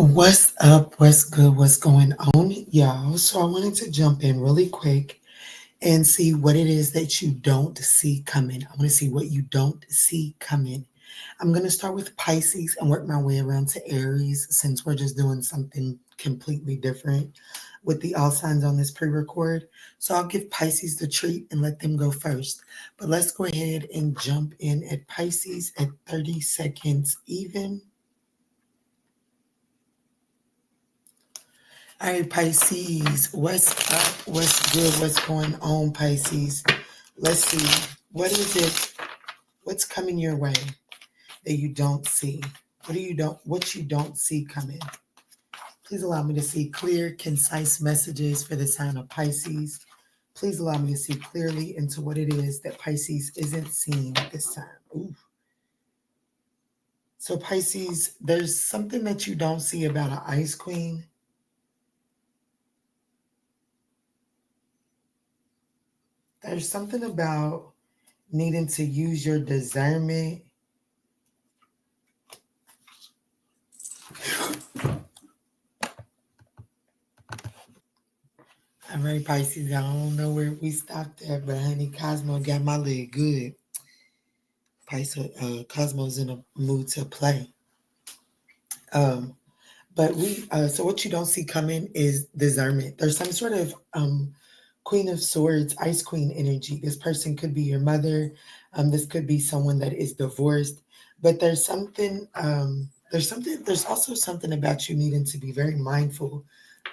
What's up? What's good? What's going on, y'all? So I wanted to jump in really quick and see what it is that you don't see coming. I want to see what you don't see coming. I'm going to start with Pisces and work my way around to Aries since we're just doing something completely different with the all signs on this pre-record. So I'll give Pisces the treat and let them go first. But let's go ahead and jump in at Pisces at 30 seconds even. All right, Pisces, what's up? What's good? What's going on, Pisces? Let's see. What is it? What's coming your way that you don't see? What you don't see coming? Please allow me to see clear, concise messages for the sign of Pisces. Please allow me to see clearly into what it is that Pisces isn't seeing this time. Ooh. So Pisces, there's something that you don't see about an ice queen. There's something about needing to use your discernment. All right, Pisces, I don't know where we stopped at, but honey, Cosmo got my leg good. Cosmo's in a mood to play. So what you don't see coming is discernment. There's some sort of Queen of Swords, Ice Queen energy. This person could be your mother. This could be someone that is divorced. But there's also something about you needing to be very mindful.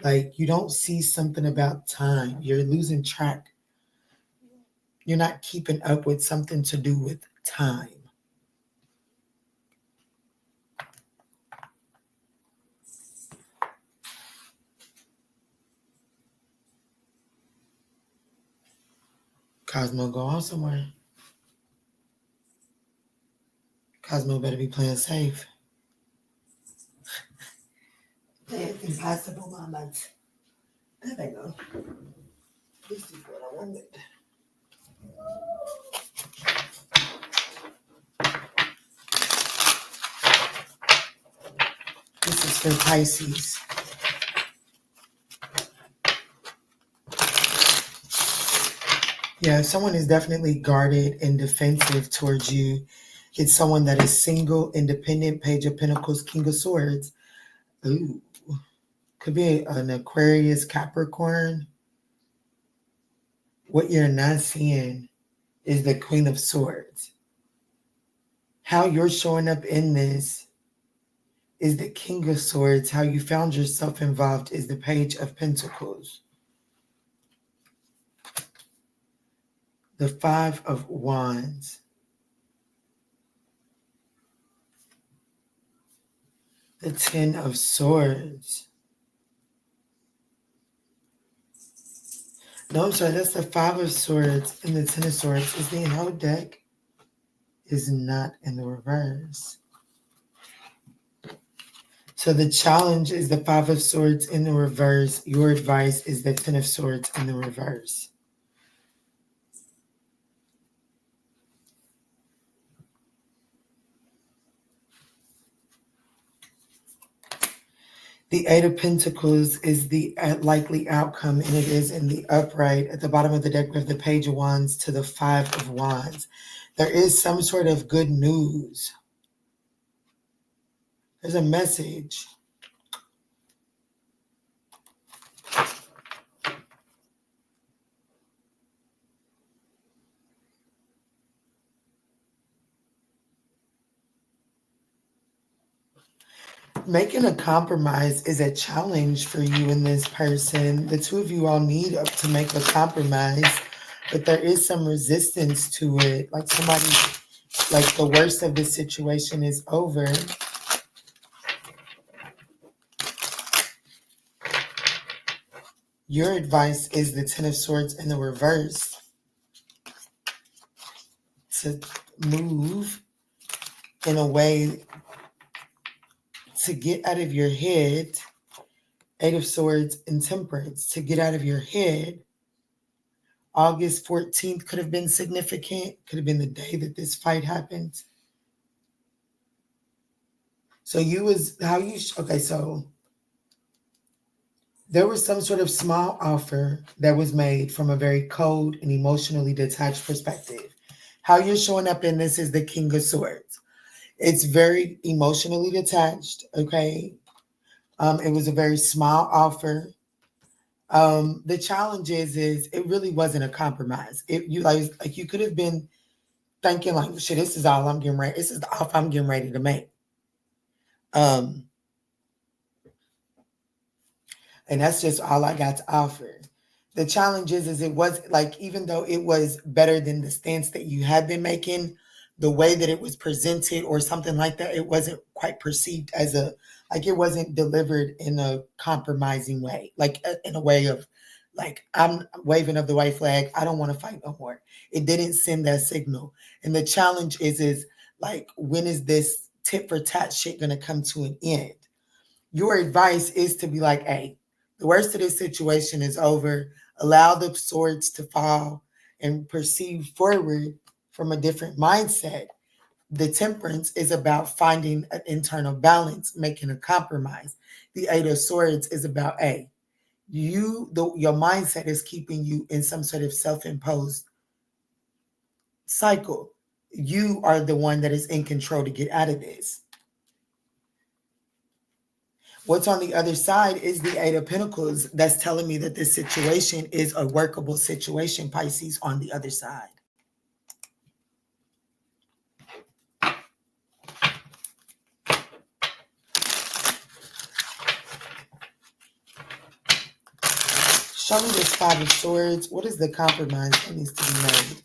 Like you don't see something about time. You're losing track. You're not keeping up with something to do with time. Cosmo, go on somewhere. Cosmo better be playing safe. That's impossible, mama. There they go. This is what I wanted. This is for Pisces. Yeah, someone is definitely guarded and defensive towards you. It's someone that is single, independent, Page of Pentacles, King of Swords. Ooh. Could be an Aquarius, Capricorn. What you're not seeing is the Queen of Swords. How you're showing up in this is the King of Swords. How you found yourself involved is the Page of Pentacles. The Five of Wands. The Ten of Swords. No, I'm sorry, that's the Five of Swords and the Ten of Swords. Is the whole deck is not in the reverse. So the challenge is the Five of Swords in the reverse. Your advice is the Ten of Swords in the reverse. The Eight of Pentacles is the likely outcome, and it is in the upright. At the bottom of the deck, we have the Page of Wands to the Five of Wands. There is some sort of good news. There's a message. Making a compromise is a challenge for you and this person. The two of you all need to make a compromise, but there is some resistance to it. Like the worst of the situation is over. Your advice is the Ten of Swords in the reverse. To move in a way to get out of your head. Eight of Swords and Temperance. To get out of your head. August 14th could have been significant. Could have been the day that this fight happened. So so There was some sort of small offer that was made from a very cold and emotionally detached perspective. How you're showing up in this is the King of Swords. It's very emotionally detached, okay? It was a very small offer. The challenge is it really wasn't a compromise. Like you could have been thinking like, shit, this is all I'm getting ready. This is the offer I'm getting ready to make. And that's just all I got to offer. The challenge is it was like, even though it was better than the stance that you had been making, the way that it was presented or something like that, it wasn't quite perceived as like it wasn't delivered in a compromising way, like in a way of like, I'm waving of the white flag. I don't want to fight no more. It didn't send that signal. And the challenge is like, when is this tit for tat shit going to come to an end? Your advice is to be like, hey, the worst of this situation is over. Allow the swords to fall and proceed forward from a different mindset. The temperance is about finding an internal balance, making a compromise. The Eight of Swords is about, hey, your mindset is keeping you in some sort of self-imposed cycle. You are the one that is in control to get out of this. What's on the other side is the Eight of Pentacles. That's telling me that this situation is a workable situation, Pisces, on the other side. Show me this Five of Swords. What is the compromise that needs to be made?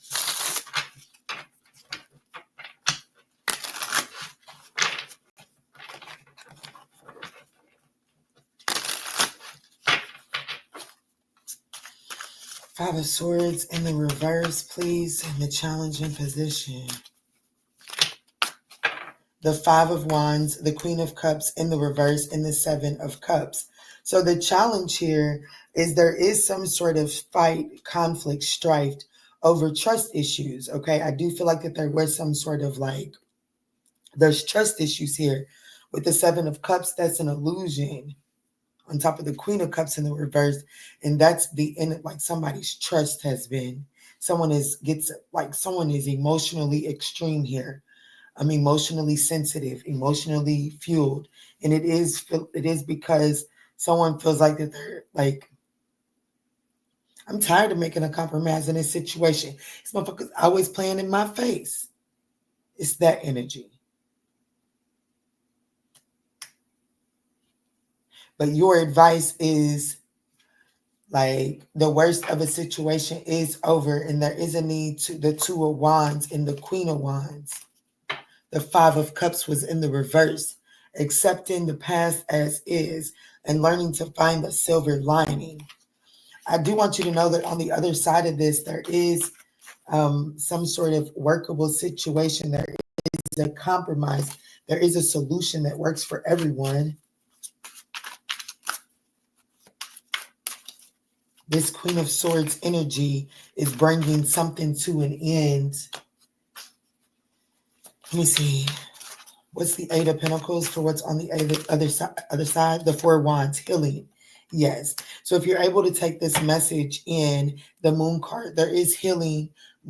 Five of Swords in the reverse, please, in the challenging position. The Five of Wands, the Queen of Cups in the reverse, and the Seven of Cups. So the challenge here is there is some sort of fight, conflict, strife over trust issues, okay? I do feel like that there was some sort of like, there's trust issues here. With the Seven of Cups, that's an illusion on top of the Queen of Cups in the reverse. And that's the end, like somebody's trust has been, someone is emotionally extreme here. I'm emotionally sensitive, emotionally fueled. And it is because someone feels like that they're like, I'm tired of making a compromise in this situation. This motherfucker's always playing in my face. It's that energy. But your advice is like, the worst of a situation is over, and there is a need to the Two of Wands and the Queen of Wands. The Five of Cups was in the reverse, accepting the past as is and learning to find the silver lining. I do want you to know that on the other side of this, there is some sort of workable situation. There is a compromise. There is a solution that works for everyone. This Queen of Swords energy is bringing something to an end. Let me see. What's the Eight of Pentacles for what's on the other side? The Four of Wands, healing. Yes. So if you're able to take this message in the Moon card, there is healing.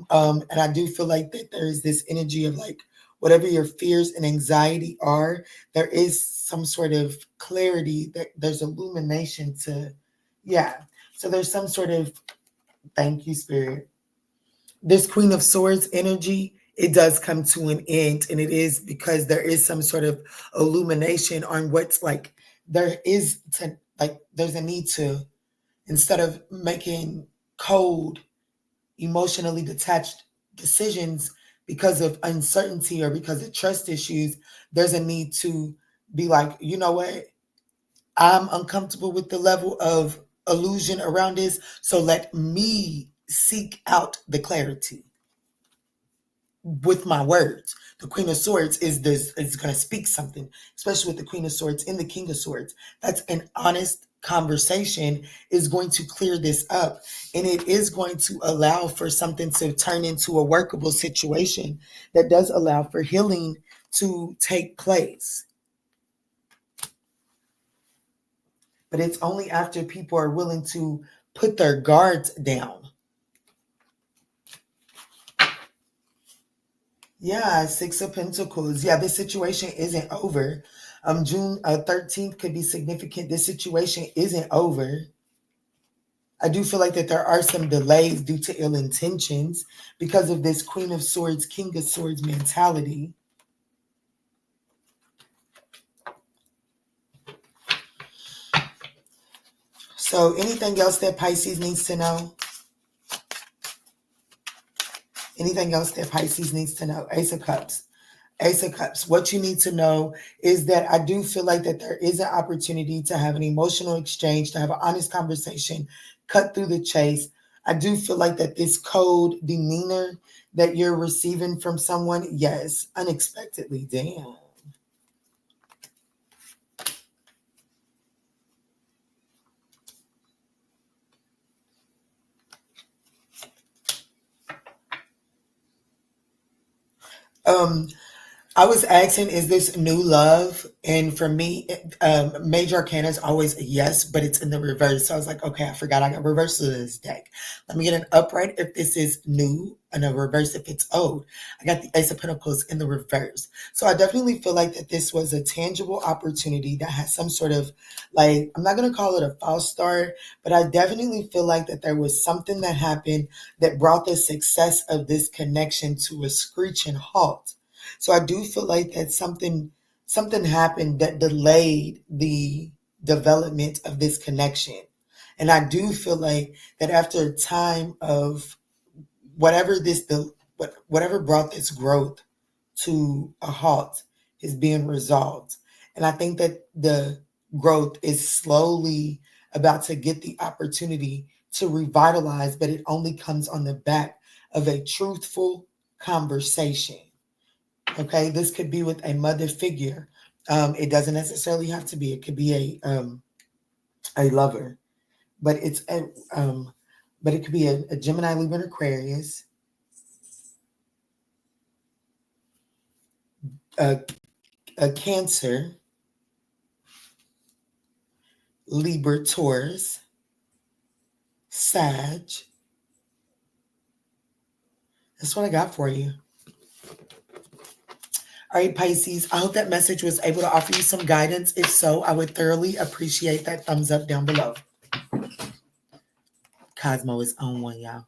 And I do feel like that there is this energy of like, whatever your fears and anxiety are, there is some sort of clarity, that there's illumination to, yeah. So there's some sort of, thank you, Spirit. This Queen of Swords energy, it does come to an end, and it is because there is some sort of illumination on what's like, there's a need to, instead of making cold, emotionally detached decisions because of uncertainty or because of trust issues, there's a need to be like, you know what? I'm uncomfortable with the level of illusion around this, so let me seek out the clarity with my words. The Queen of Swords is going to speak something, especially with the Queen of Swords and the King of Swords. That's an honest conversation, is going to clear this up, and it is going to allow for something to turn into a workable situation that does allow for healing to take place. but it's only after people are willing to put their guards down. Yeah, Six of Pentacles. Yeah, this situation isn't over. June 13th could be significant. This situation isn't over. I do feel like that there are some delays due to ill intentions because of this Queen of Swords, King of Swords mentality. So anything else that Pisces needs to know? Anything else that Pisces needs to know? Ace of Cups. Ace of Cups. What you need to know is that I do feel like that there is an opportunity to have an emotional exchange, to have an honest conversation, cut through the chase. I do feel like that this cold demeanor that you're receiving from someone, yes, unexpectedly, damn. I was asking, is this new love? And for me, major arcana is always a yes, but it's in the reverse. So I was like, okay, I forgot I got reverse to this deck. Let me get an upright if this is new and a reverse if it's old. I got the Ace of Pentacles in the reverse. So I definitely feel like that this was a tangible opportunity that has some sort of, like, I'm not going to call it a false start, but I definitely feel like that there was something that happened that brought the success of this connection to a screeching halt. So I do feel like that something happened that delayed the development of this connection. And I do feel like that after a time of whatever brought this growth to a halt is being resolved. And I think that the growth is slowly about to get the opportunity to revitalize, but it only comes on the back of a truthful conversation. Okay, this could be with a mother figure. It doesn't necessarily have to be. It could be a lover, but it could be a Gemini, Libra, and Aquarius, a Cancer, Libra, Taurus, Sag. That's what I got for you. All right, Pisces, I hope that message was able to offer you some guidance. If so, I would thoroughly appreciate that thumbs up down below. Cosmo is on one, y'all.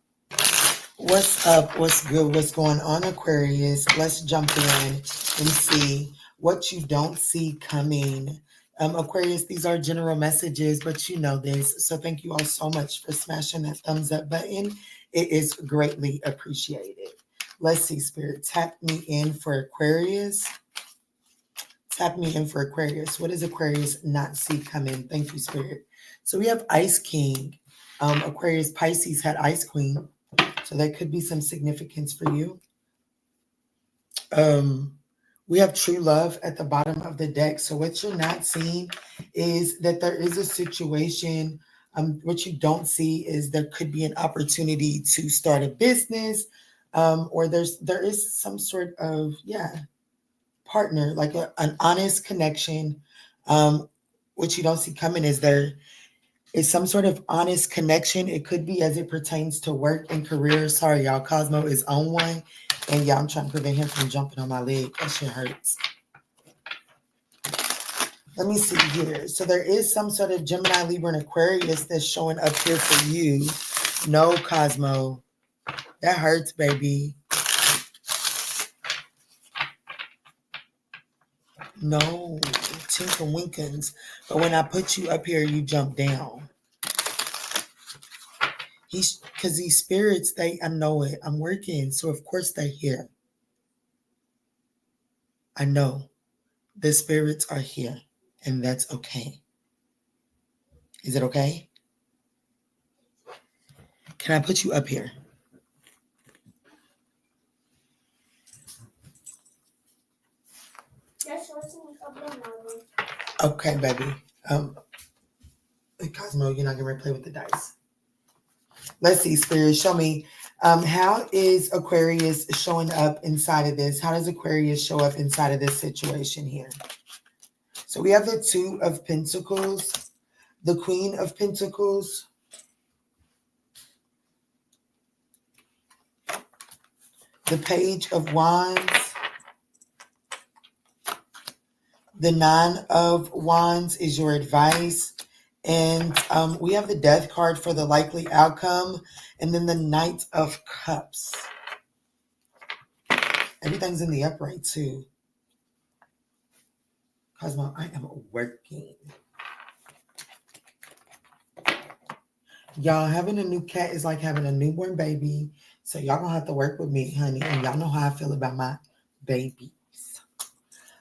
What's up? What's good? What's going on, Aquarius? Let's jump in and see what you don't see coming. Aquarius, these are general messages, but you know this. So thank you all so much for smashing that thumbs up button. It is greatly appreciated. Let's see, Spirit. Tap me in for Aquarius. Tap me in for Aquarius. What does Aquarius not see coming? Thank you, Spirit. So we have Ice King. Aquarius, Pisces had Ice Queen. So that could be some significance for you. We have True Love at the bottom of the deck. So what you're not seeing is that there is a situation. What you don't see is there could be an opportunity to start a business. Or there is some sort of, partner, like an honest connection. What you don't see coming is there is some sort of honest connection. It could be as it pertains to work and career. Sorry, y'all. Cosmo is on one. And I'm trying to prevent him from jumping on my leg. That shit hurts. Let me see here. So there is some sort of Gemini, Libra, and Aquarius that's showing up here for you. No, Cosmo. That hurts, baby. No, Tinker Winkins. But when I put you up here, you jump down. Because these spirits, I know it. I'm working, so of course they're here. I know the spirits are here, and that's okay. Is it okay? Can I put you up here? Okay, baby. Cosmo, you're not going to play with the dice. Let's see, Spirit, show me. How is Aquarius showing up inside of this? How does Aquarius show up inside of this situation here? So we have the Two of Pentacles. the Queen of Pentacles, the Page of Wands, the Nine of Wands is your advice. And we have the Death card for the likely outcome. And then the Knight of Cups. Everything's in the upright too. Cosmo, I am working. Y'all, having a new cat is like having a newborn baby. So y'all gonna have to work with me, honey. And y'all know how I feel about my babies.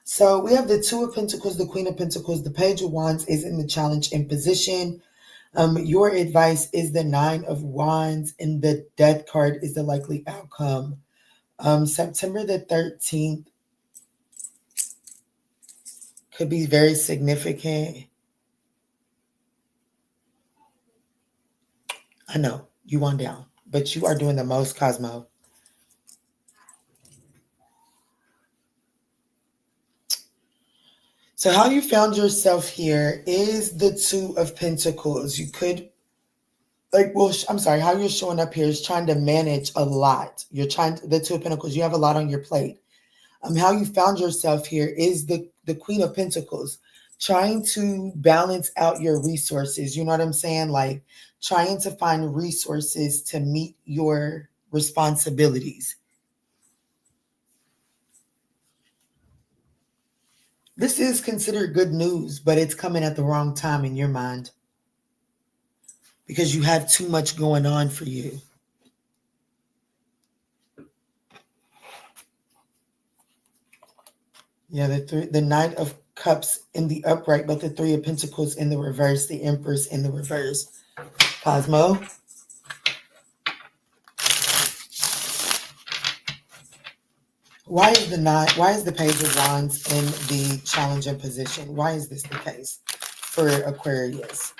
So we have the Two of Pentacles, the Queen of Pentacles, the Page of Wands is in the challenge in position. Your advice is the Nine of Wands, and the Death card is the likely outcome. September the 13th could be very significant. I know, you want down, but you are doing the most, Cosmo. So how you found yourself here is the Two of Pentacles. You could, how you're showing up here is trying to manage a lot. You're trying to, the Two of Pentacles, you have a lot on your plate. How you found yourself here is the Queen of Pentacles, trying to balance out your resources. You know what I'm saying? Like trying to find resources to meet your responsibilities. This is considered good news, but it's coming at the wrong time in your mind because you have too much going on for you. Yeah, the Knight of Cups in the upright, but the Three of Pentacles in the reverse, the Empress in the reverse. Cosmo. Why is the Page of Wands in the challenging position? Why is this the case for Aquarius?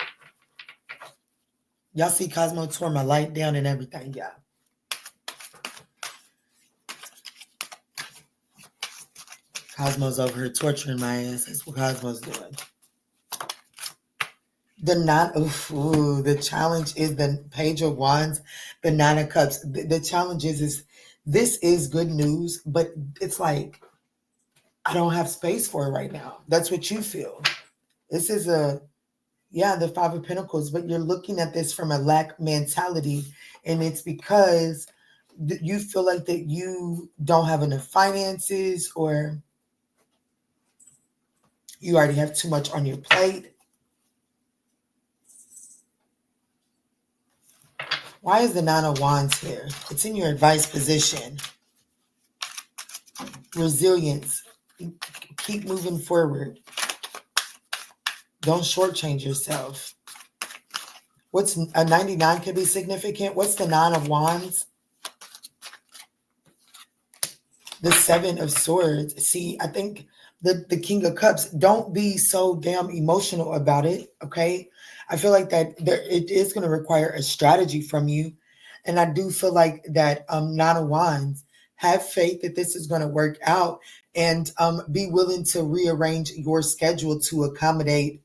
Y'all see Cosmo tore my light down and everything, yeah. Cosmo's over here torturing my ass. That's what Cosmo's doing. The challenge is the Page of Wands, the Nine of Cups. The challenge is this is good news, but it's like, I don't have space for it right now. That's what you feel. This is the Five of Pentacles, but you're looking at this from a lack mentality, and it's because you feel like that you don't have enough finances, or you already have too much on your plate. Why is the Nine of Wands here? It's in your advice position. Resilience. Keep moving forward. Don't shortchange yourself. What's a 99 could be significant? What's the Nine of Wands? The Seven of Swords. See, I think the King of Cups, don't be so damn emotional about it, okay? I feel like that it is going to require a strategy from you. And I do feel like that Nine of Wands, have faith that this is going to work out, and be willing to rearrange your schedule to accommodate.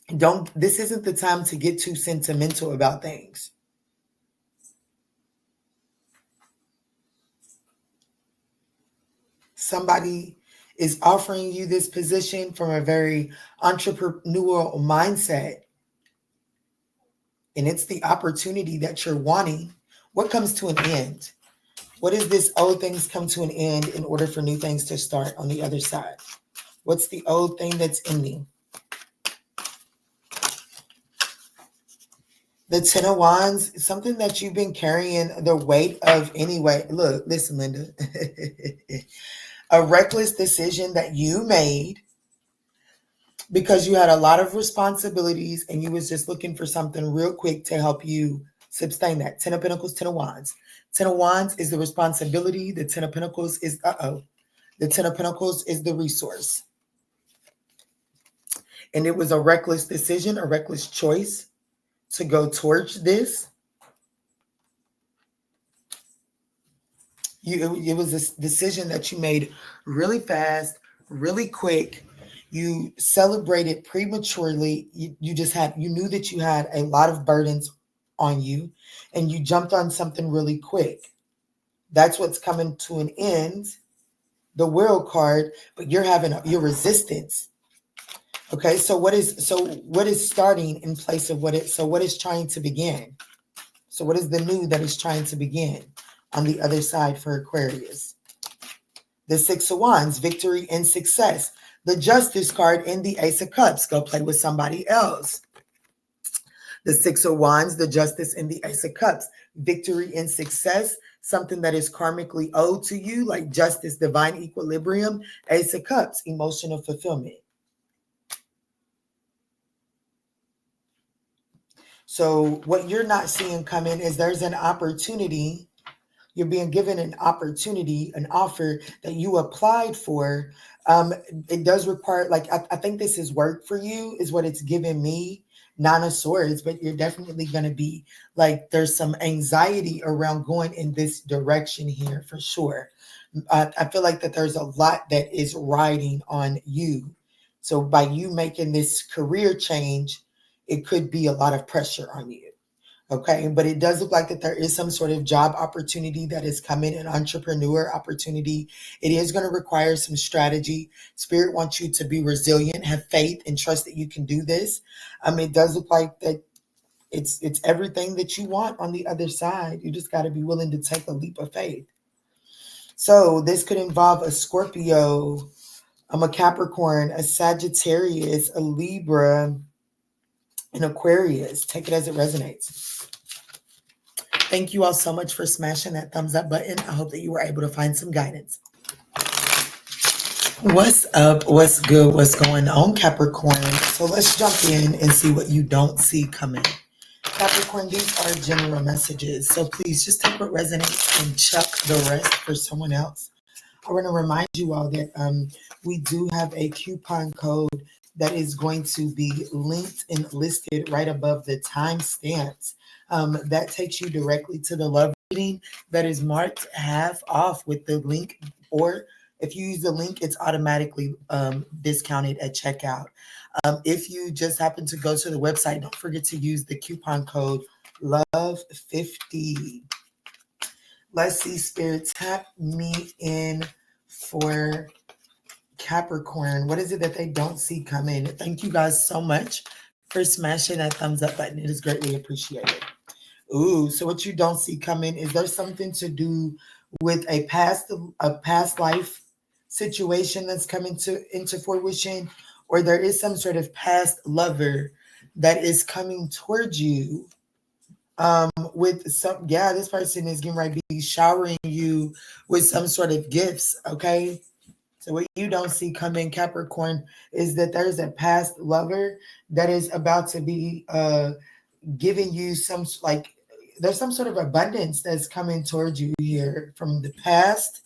This isn't the time to get too sentimental about things. Somebody is offering you this position from a very entrepreneurial mindset. And it's the opportunity that you're wanting. What comes to an end? What is this old things come to an end in order for new things to start on the other side? What's the old thing that's ending? The Ten of Wands, something that you've been carrying the weight of anyway. Look, listen, Linda. A reckless decision that you made because you had a lot of responsibilities and you was just looking for something real quick to help you sustain that. Ten of Pentacles, Ten of Wands. Ten of Wands is the responsibility. The Ten of Pentacles is, the Ten of Pentacles is the resource. And it was a reckless decision, a reckless choice to go towards this. It was a decision that you made really fast, really quick. You celebrated prematurely. You knew that you had a lot of burdens on you, and you jumped on something really quick. That's what's coming to an end, the World card, but you're having your resistance. Okay, so what is starting in place of what is trying to begin? So what is the new that is trying to begin on the other side for Aquarius? The Six of Wands, victory and success. The Justice card and the Ace of Cups. Go play with somebody else. The Six of Wands, the Justice, and the Ace of Cups. Victory and success, something that is karmically owed to you, like justice, divine equilibrium. Ace of Cups, emotional fulfillment. So what you're not seeing coming is there's an opportunity. You're being given an opportunity, an offer that you applied for. It does require, like, I think this is work for you, is what it's giving me. Nine of Swords, but you're definitely going to be like, there's some anxiety around going in this direction here for sure. I feel like that there's a lot that is riding on you. So by you making this career change, it could be a lot of pressure on you. Okay, but it does look like that there is some sort of job opportunity that is coming, an entrepreneur opportunity. It is going to require some strategy. Spirit wants you to be resilient, have faith, and trust that you can do this. It does look like that it's everything that you want on the other side. You just got to be willing to take a leap of faith. So this could involve a Scorpio, a Capricorn, a Sagittarius, a Libra, an Aquarius. Take it as it resonates. Thank you all so much for smashing that thumbs up button. I hope that you were able to find some guidance. What's up? What's good? What's going on, Capricorn? So let's jump in and see what you don't see coming. Capricorn, these are general messages. So please just take what resonates and chuck the rest for someone else. I want to remind you all that we do have a coupon code that is going to be linked and listed right above the timestamps. That takes you directly to the love reading that is marked half off with the link, or if you use the link, it's automatically discounted at checkout. If you just happen to go to the website, don't forget to use the coupon code LOVE50. Let's see, Spirit, tap me in for Capricorn. What is it that they don't see coming? Thank you guys so much for smashing that thumbs up button. It is greatly appreciated. Ooh, so what you don't see coming, is there something to do with a past life situation that's coming into fruition, or there is some sort of past lover that is coming towards you with some, this person is getting ready to be showering you with some sort of gifts, okay? So what you don't see coming, Capricorn, is that there's a past lover that is about to be giving you some, like, there's some sort of abundance that's coming towards you here from the past.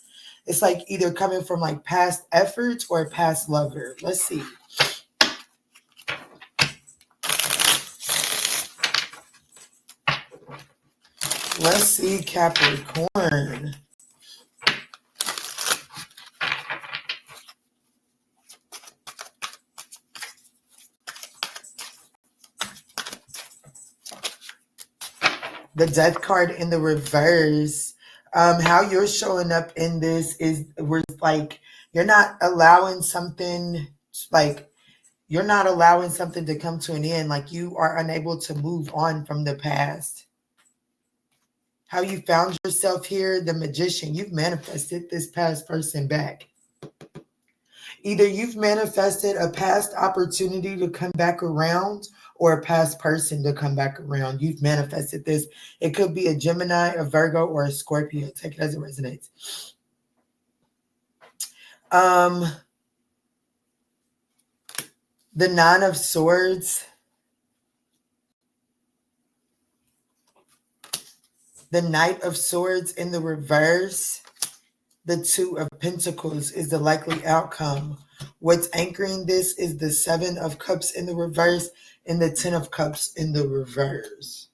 It's like either coming from like past efforts or a past lover. Let's see. Let's see, Capricorn. The Death card in the reverse. How you're showing up in this is, we're like, you're not allowing something, like, you're not allowing something to come to an end. Like, you are unable to move on from the past. How you found yourself here, the Magician. You've manifested this past person back. Either you've manifested a past opportunity to come back around, or a past person to come back around. You've manifested this. It could be a Gemini, a Virgo, or a Scorpio. Take it as it resonates. The Nine of Swords. The Knight of Swords in the reverse. The Two of Pentacles is the likely outcome. What's anchoring this is the Seven of Cups in the reverse and the Ten of Cups in the reverse.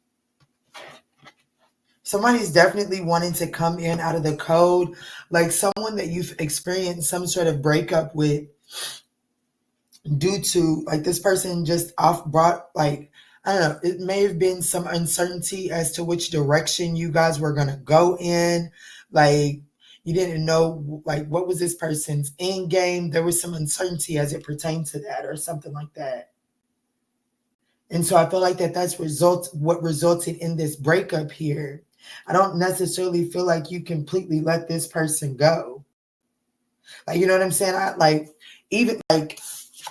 Somebody's definitely wanting to come in out of the code, like someone that you've experienced some sort of breakup with. due to like this person just off brought like, I don't know, it may have been some uncertainty as to which direction you guys were going to go in. Like you didn't know like what was this person's end game. There was some uncertainty as it pertained to that or something like that. And so I feel like that's what resulted in this breakup here. I don't necessarily feel like you completely let this person go. Like, you know what I'm saying? I like, even like,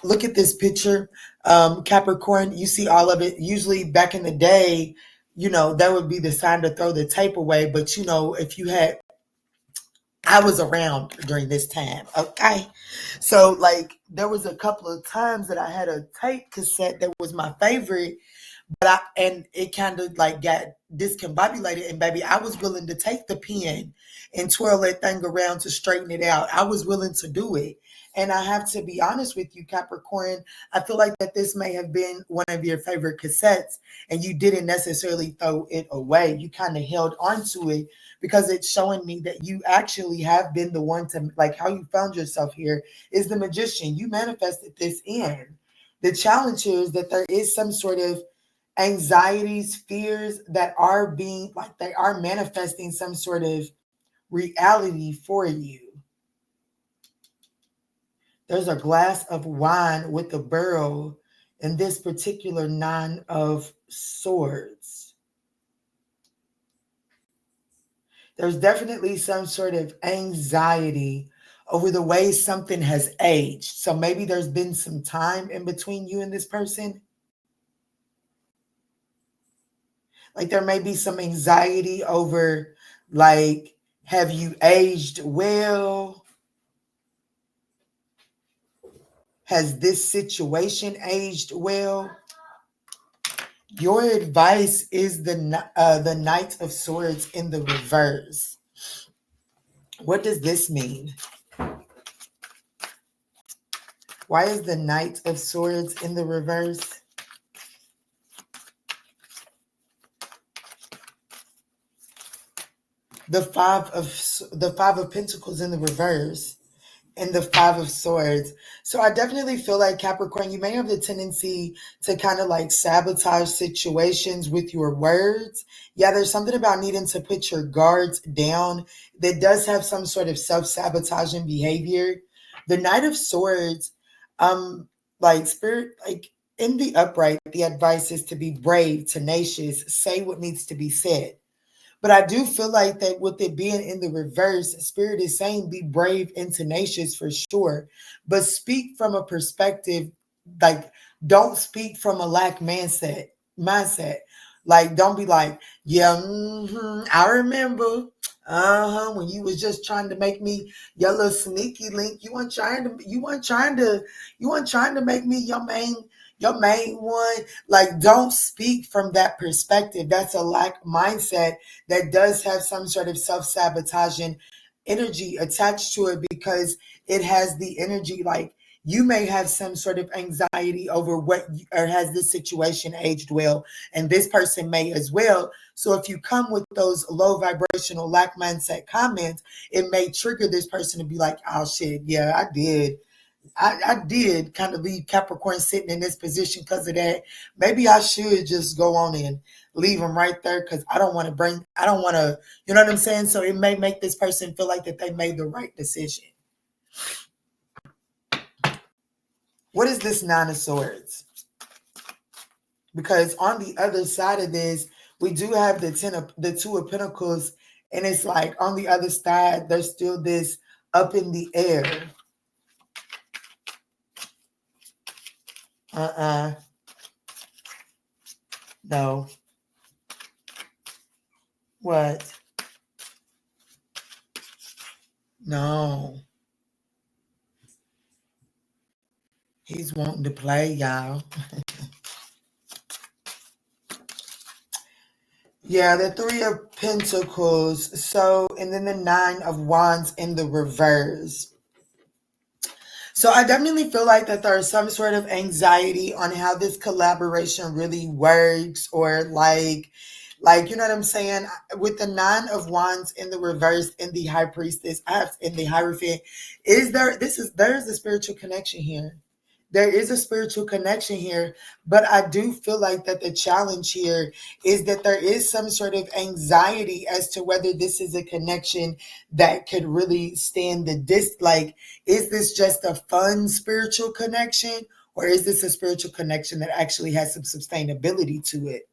look at this picture, Capricorn, you see all of it. Usually back in the day, you know, that would be the sign to throw the tape away. But, you know, if you had, I was around during this time. Okay. So like there was a couple of times that I had a tape cassette that was my favorite, and it kind of like got discombobulated, and baby, I was willing to take the pen and twirl that thing around to straighten it out. I was willing to do it. And I have to be honest with you, Capricorn, I feel like that this may have been one of your favorite cassettes and you didn't necessarily throw it away. You kind of held on to it because it's showing me that you actually have been the one to, like, how you found yourself here is the magician. You manifested this in. The challenge here is that there is some sort of anxieties, fears that are being like they are manifesting some sort of reality for you. There's a glass of wine with a barrel in this particular Nine of Swords. There's definitely some sort of anxiety over the way something has aged. So maybe there's been some time in between you and this person. Like there may be some anxiety over, like, have you aged well? Has this situation aged well? Your advice is the Knight of Swords in the reverse. What does this mean? Why is the Knight of Swords in the reverse? The Five of Pentacles in the reverse. And the Five of Swords. So I definitely feel like, Capricorn, you may have the tendency to kind of like sabotage situations with your words. Yeah, there's something about needing to put your guards down that does have some sort of self-sabotaging behavior. The Knight of Swords, like spirit, like in the upright, the advice is to be brave, tenacious, say what needs to be said. But I do feel like that with it being in the reverse, Spirit is saying be brave and tenacious for sure. But speak from a perspective, like don't speak from a lack mindset. Like don't be like, yeah, I remember. When you was just trying to make me your little sneaky link. You weren't trying to make me your main one. Like don't speak from that perspective. That's a lack mindset that does have some sort of self-sabotaging energy attached to it, because it has the energy like you may have some sort of anxiety over or has this situation aged well, and this person may as well. So if you come with those low vibrational lack mindset comments, it may trigger this person to be like, oh shit, yeah, I did kind of leave Capricorn sitting in this position because of that. Maybe I should just go on and leave them right there because I don't want to, you know what I'm saying? So it may make this person feel like that they made the right decision. What is this Nine of Swords? Because on the other side of this, we do have the Two of Pentacles, and it's like on the other side, there's still this up in the air. No. What? No. He's wanting to play, y'all. Yeah, the Three of Pentacles. So, and then the Nine of Wands in the reverse. So I definitely feel like that there's some sort of anxiety on how this collaboration really works, or like, you know what I'm saying? With the Nine of Wands in the reverse in the High Priestess, in the Hierophant, there's a spiritual connection here. there is a spiritual connection here, but I do feel like that the challenge here is that there is some sort of anxiety as to whether this is a connection that could really stand like, is this just a fun spiritual connection, or is this a spiritual connection that actually has some sustainability to it?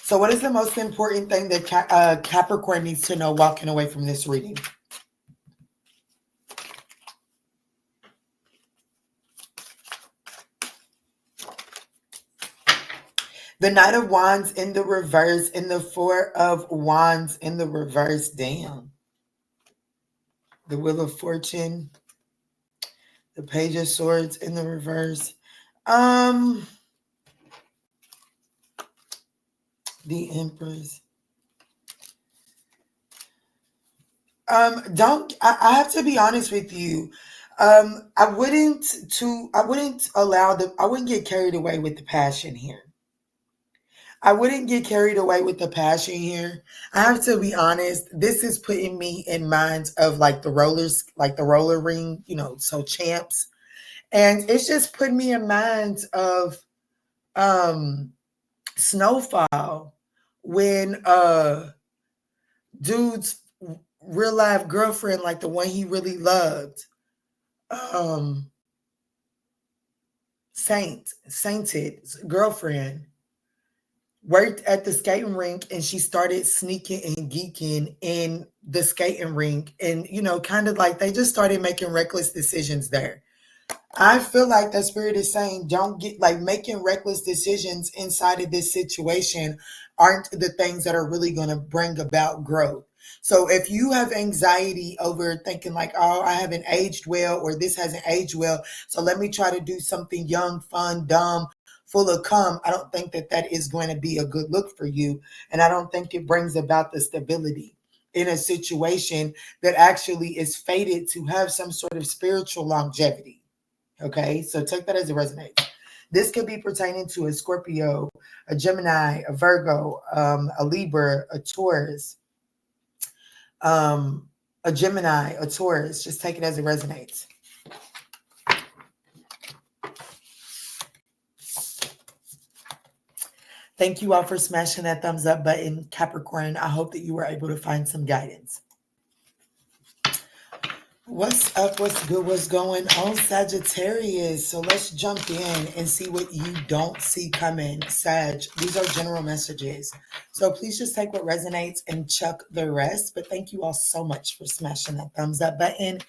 So what is the most important thing that Capricorn needs to know walking away from this reading? The Knight of Wands in the reverse and the Four of Wands in the reverse. Damn. The Wheel of Fortune. The Page of Swords in the reverse. The Empress. I have to be honest with you. I wouldn't get carried away with the passion here. I wouldn't get carried away with the passion here. I have to be honest. This is putting me in minds of like the roller ring, so champs. And it's just putting me in minds of Snowfall when dude's real life girlfriend, like the one he really loved, Sainted girlfriend, worked at the skating rink, and she started sneaking and geeking in the skating rink, and kind of like they just started making reckless decisions there. I feel like the spirit is saying, don't get like making reckless decisions inside of this situation aren't the things that are really going to bring about growth. So if you have anxiety over thinking like, oh, I haven't aged well, or this hasn't aged well, so let me try to do something young, fun, dumb, full of cum, I don't think that that is going to be a good look for you. And I don't think it brings about the stability in a situation that actually is fated to have some sort of spiritual longevity. Okay, so take that as it resonates. This could be pertaining to a Scorpio, a Gemini, a Virgo, a Libra, a Taurus, a Gemini, a Taurus. Just take it as it resonates. Thank you all for smashing that thumbs up button, Capricorn. I hope that you were able to find some guidance. What's up? What's good? What's going on, Sagittarius? So let's jump in and see what you don't see coming, Sag. These are general messages. So please just take what resonates and chuck the rest. But thank you all so much for smashing that thumbs up button.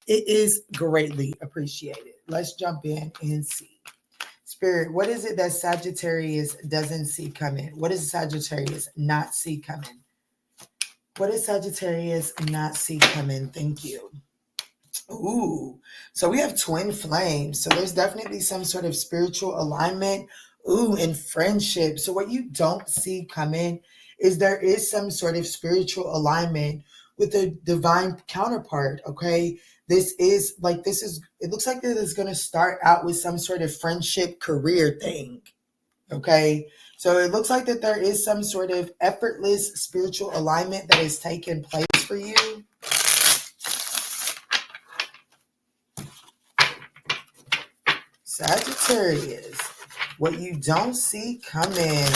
It is greatly appreciated. Let's jump in and see. Spirit, what is it that Sagittarius doesn't see coming? What does Sagittarius not see coming? What does Sagittarius not see coming? Thank you. Ooh, so we have twin flames. So there's definitely some sort of spiritual alignment. Ooh, and friendship. So what you don't see coming is there is some sort of spiritual alignment with a divine counterpart. Okay, it looks like this is going to start out with some sort of friendship career thing. Okay, so it looks like that there is some sort of effortless spiritual alignment that is taking place for you. Sagittarius, what you don't see coming.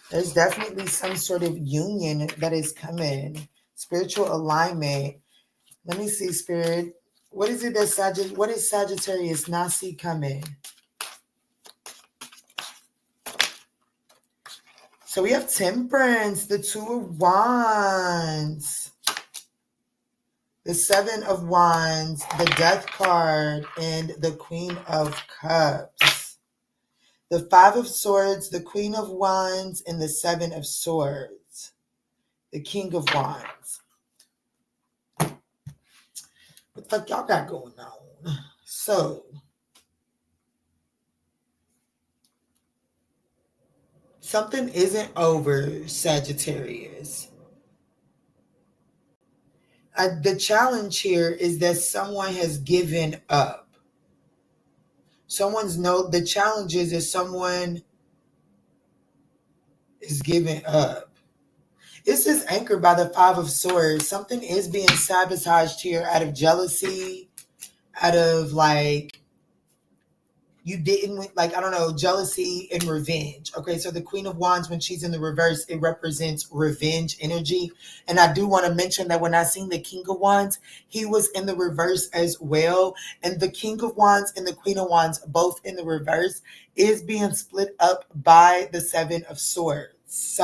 There's definitely some sort of union that is coming. Spiritual alignment. Let me see, Spirit. What is it that what is Sagittarius not see coming? So we have Temperance, the Two of Wands, the Seven of Wands, the Death card, and the Queen of Cups. The Five of Swords, the Queen of Wands, and the Seven of Swords, the King of Wands. What the fuck y'all got going on? So, something isn't over, Sagittarius. The challenge here is that someone has given up. The challenge is that someone is giving up. This is anchored by the Five of Swords. Something is being sabotaged here out of jealousy, out of like, you didn't, like, I don't know, jealousy and revenge. Okay, so the Queen of Wands, when she's in the reverse, it represents revenge energy. And I do want to mention that when I seen the King of Wands, he was in the reverse as well. And the King of Wands and the Queen of Wands, both in the reverse, is being split up by the Seven of Swords.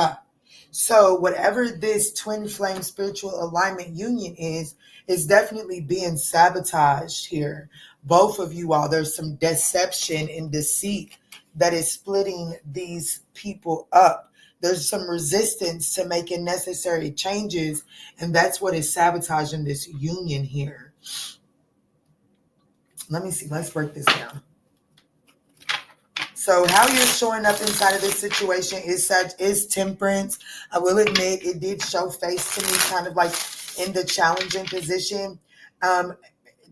So whatever this twin flame spiritual alignment union is definitely being sabotaged here. Both of you all, there's some deception and deceit that is splitting these people up. There's some resistance to making necessary changes, and that's what is sabotaging this union here. Let me see. Let's break this down. So how you're showing up inside of this situation is temperance. I will admit it did show face to me, kind of like in the challenging position.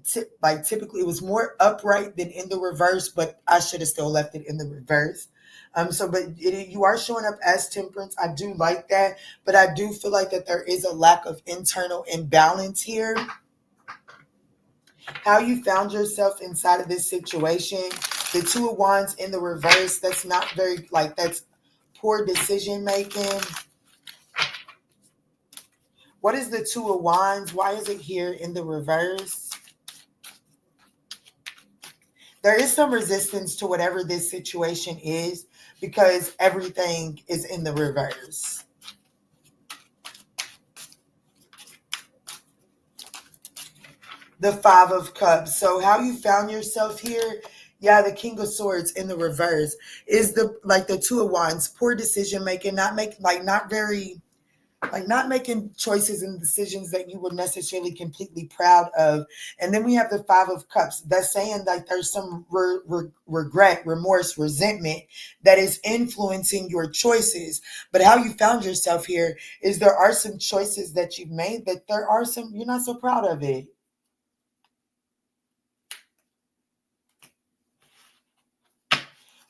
Typically it was more upright than in the reverse, but I should have still left it in the reverse. You are showing up as temperance. I do like that, but I do feel like that there is a lack of internal imbalance here. How you found yourself inside of this situation, the Two of Wands in the reverse, that's not very, like, that's poor decision making. What is the Two of Wands? Why is it here in the reverse? There is some resistance to whatever this situation is because everything is in the reverse. The Five of Cups. So how you found yourself here? Yeah, the King of Swords in the reverse is the Two of Wands, poor decision making, not making choices and decisions that you were necessarily completely proud of. And then we have the Five of Cups. That's saying like there's some regret, remorse, resentment that is influencing your choices. But how you found yourself here is there are some choices that you've made that there are some, you're not so proud of it.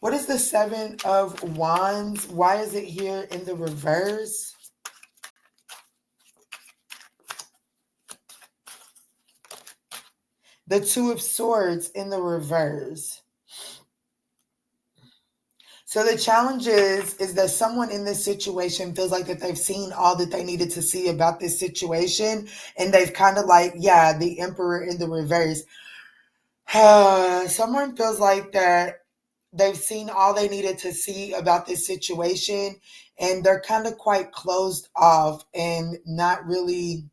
What is the Seven of Wands? Why is it here in the reverse? The Two of Swords in the reverse. So the challenge is that someone in this situation feels like that they've seen all that they needed to see about this situation. And they've kind of like, yeah, the Emperor in the reverse. Someone feels like that they've seen all they needed to see about this situation. And they're kind of quite closed off and not really,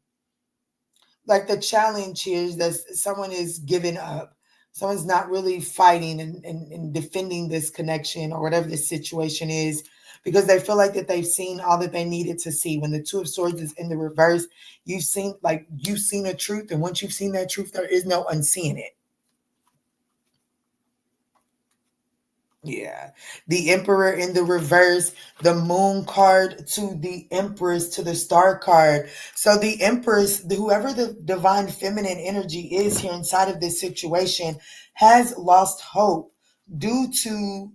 like, the challenge here is that someone is giving up. Someone's not really fighting and defending this connection or whatever the situation is because they feel like that they've seen all that they needed to see. When the Two of Swords is in the reverse, you've seen a truth. And once you've seen that truth, there is no unseeing it. Yeah. The Emperor in the reverse, the Moon card to the Empress to the Star card. So the Empress, whoever the divine feminine energy is here inside of this situation, has lost hope due to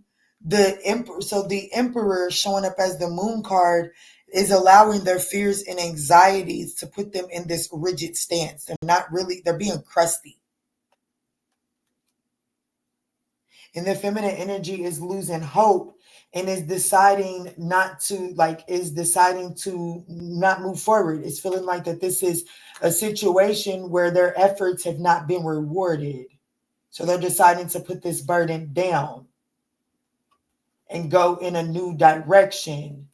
the Emperor. So the Emperor showing up as the Moon card is allowing their fears and anxieties to put them in this rigid stance. They're being crusty. And the feminine energy is losing hope and is deciding to not move forward. It's feeling like that this is a situation where their efforts have not been rewarded. So they're deciding to put this burden down and go in a new direction.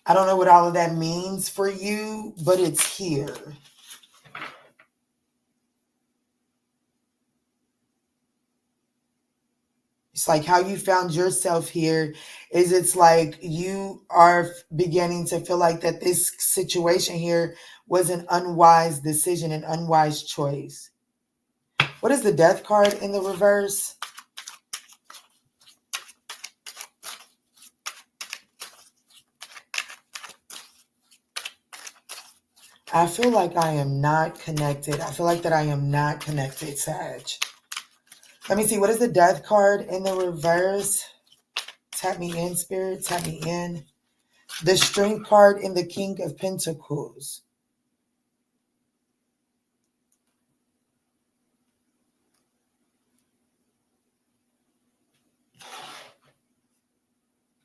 I don't know what all of that means for you, but it's here. It's like how you found yourself here is it's like you are beginning to feel like that this situation here was an unwise decision, an unwise choice. What is the Death card in the reverse? I feel like I am not connected. I feel like that I am not connected, Sag. Let me see. What is the Death card in the reverse? Tap me in, Spirit. Tap me in. The Strength card in the King of Pentacles.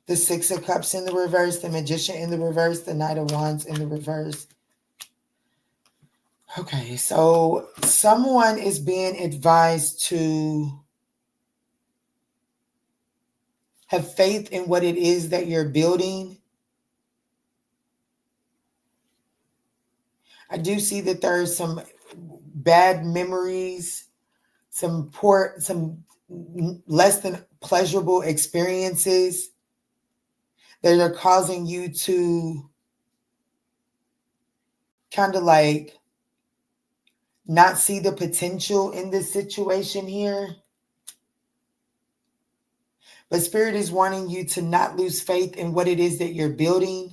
The Six of Cups in the reverse. The Magician in the reverse. The Knight of Wands in the reverse. Okay, so someone is being advised to have faith in what it is that you're building. I do see that there's some bad memories, some less than pleasurable experiences that are causing you to kind of like not see the potential in this situation here. But Spirit is wanting you to not lose faith in what it is that you're building.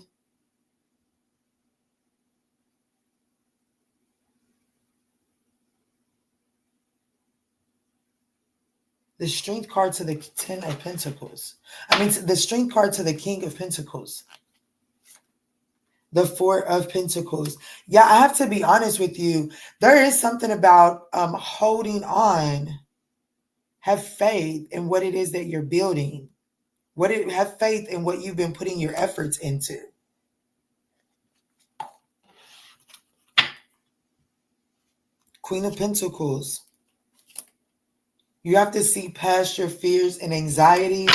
The Strength card to the Ten of Pentacles. I mean, the Strength card to the King of Pentacles. The Four of Pentacles. Yeah, I have to be honest with you. There is something about holding on. Have faith in what it is that you're building. Have faith in what you've been putting your efforts into. Queen of Pentacles. You have to see past your fears and anxieties.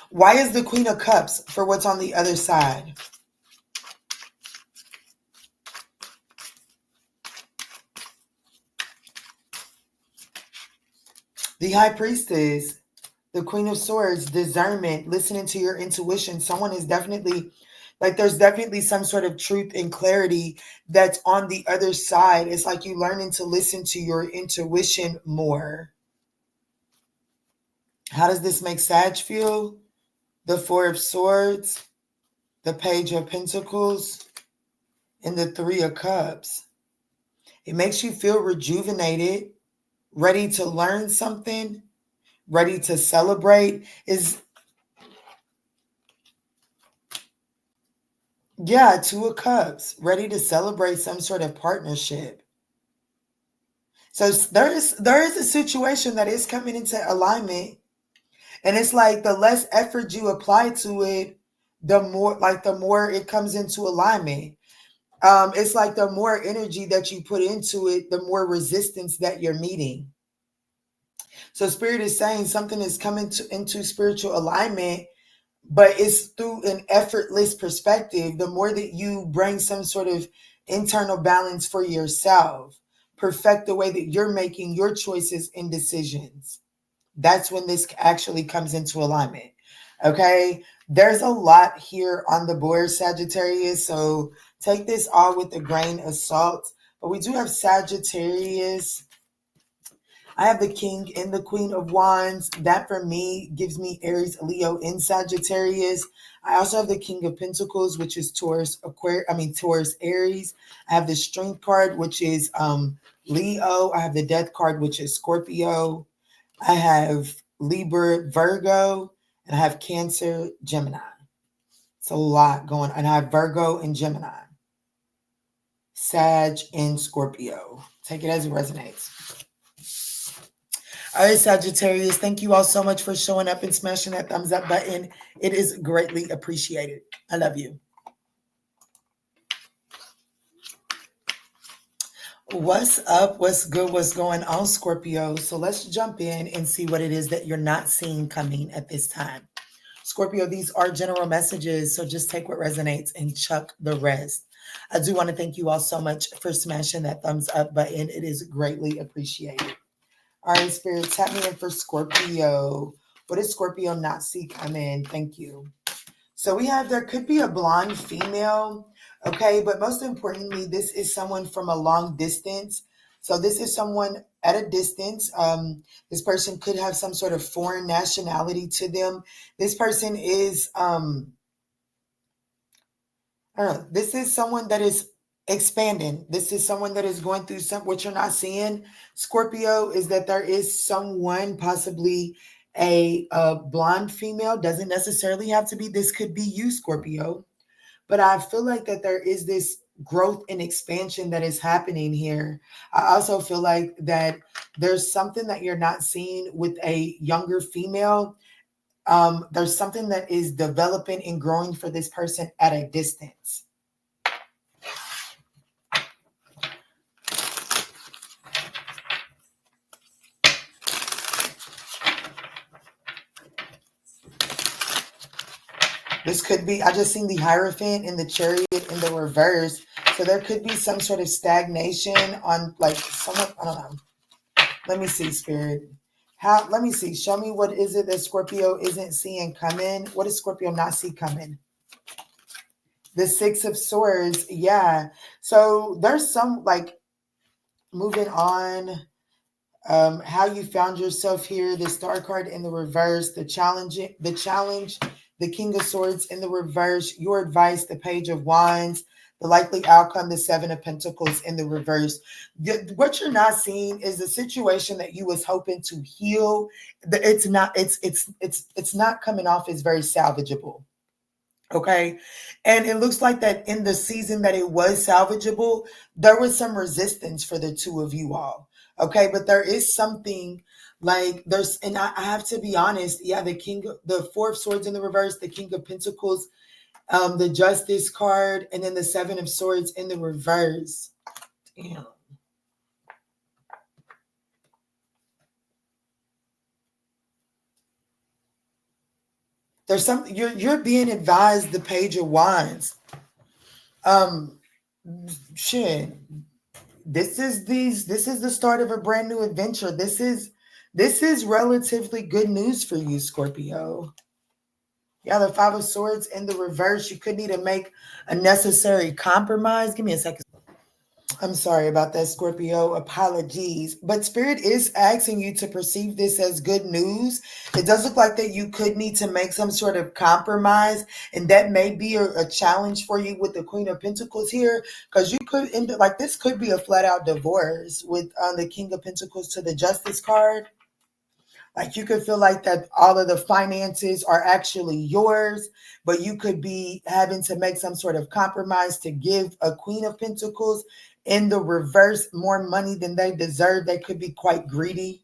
Why is the Queen of Cups for what's on the other side? The High Priestess, the Queen of Swords, discernment, listening to your intuition. Someone is definitely, like there's definitely some sort of truth and clarity that's on the other side. It's like you learning to listen to your intuition more. How does this make Sag feel? The Four of Swords, the Page of Pentacles, and the Three of Cups. It makes you feel rejuvenated, ready to learn something, ready to celebrate. Two of Cups, ready to celebrate some sort of partnership. So there is a situation that is coming into alignment, and it's like the less effort you apply to it, the more it comes into alignment. It's like the more energy that you put into it, the more resistance that you're meeting. So Spirit is saying something is coming into spiritual alignment, but it's through an effortless perspective. The more that you bring some sort of internal balance for yourself, perfect the way that you're making your choices and decisions, that's when this actually comes into alignment. Okay, there's a lot here on the board, Sagittarius, so take this all with a grain of salt. But we do have Sagittarius. I have the King and the Queen of Wands. That for me gives me Aries, Leo, and Sagittarius. I also have the King of Pentacles, which is Taurus, Aries. I have the Strength card, which is Leo. I have the Death card, which is Scorpio. I have Libra, Virgo, and I have Cancer, Gemini. It's a lot going on. And I have Virgo and Gemini. Sag and Scorpio. Take it as it resonates. All right, Sagittarius, thank you all so much for showing up and smashing that thumbs up button. It is greatly appreciated. I love you. What's up? What's good? What's going on, Scorpio? So let's jump in and see what it is that you're not seeing coming at this time. Scorpio, these are general messages, so just take what resonates and chuck the rest. I do want to thank you all so much for smashing that thumbs up button. It is greatly appreciated. All right, Spirit, tap me in for Scorpio. What does Scorpio not see coming? Thank you. So we have, there could be a blonde female, okay? But most importantly, this is someone from a long distance. So this is someone at a distance. This person could have some sort of foreign nationality to them. This person is, I don't know, this is someone that is expanding. This is someone that is going through some, what you're not seeing, Scorpio, is that there is someone, possibly a blonde female, doesn't necessarily have to be, this could be you, Scorpio, but I feel like that there is this growth and expansion that is happening here. I also feel like that there's something that you're not seeing with a younger female. There's something that is developing and growing for this person at a distance. This could be, I just seen the Hierophant and the Chariot in the reverse. So there could be some sort of stagnation on like someone, I don't know. Let me see, Spirit. Let me see. Show me, what is it that Scorpio isn't seeing coming? What does Scorpio not see coming? The Six of Swords. Yeah. So there's some like moving on. How you found yourself here, the Star card in the reverse, the challenge, the King of Swords in the reverse, your advice, the Page of Wands, the likely outcome, the Seven of Pentacles in the reverse. What you're not seeing is the situation that you was hoping to heal. It's not coming off as very salvageable. Okay. And it looks like that in the season that it was salvageable, there was some resistance for the two of you all. Okay. But there is something like and I have to be honest. Yeah. The Four of Swords in the reverse, the King of Pentacles, the Justice card, and then the Seven of Swords in the reverse. Damn. There's something you're being advised, the Page of Wands. Shit. This is the start of a brand new adventure. This is relatively good news for you, Scorpio. Yeah, the Five of Swords in the reverse. You could need to make a necessary compromise. Give me a second. I'm sorry about that, Scorpio. Apologies. But Spirit is asking you to perceive this as good news. It does look like that you could need to make some sort of compromise, and that may be a challenge for you with the Queen of Pentacles here, because you could end up like this could be a flat out divorce with the King of Pentacles to the Justice card. Like you could feel like that all of the finances are actually yours, but you could be having to make some sort of compromise to give a Queen of Pentacles in the reverse more money than they deserve. They could be quite greedy.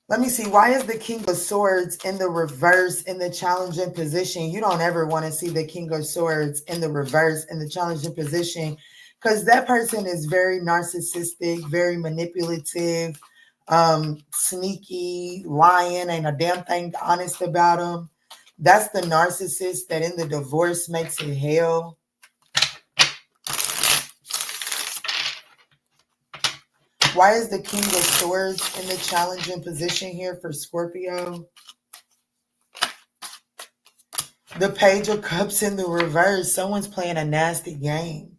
Let me see. Why is the King of Swords in the reverse in the challenging position? You don't ever want to see the King of Swords in the reverse in the challenging position, because that person is very narcissistic, very manipulative, sneaky, lying, ain't a damn thing honest about them. That's the narcissist that in the divorce makes it hell. Why is the King of Swords in the challenging position here for Scorpio? The Page of Cups in the reverse. Someone's playing a nasty game.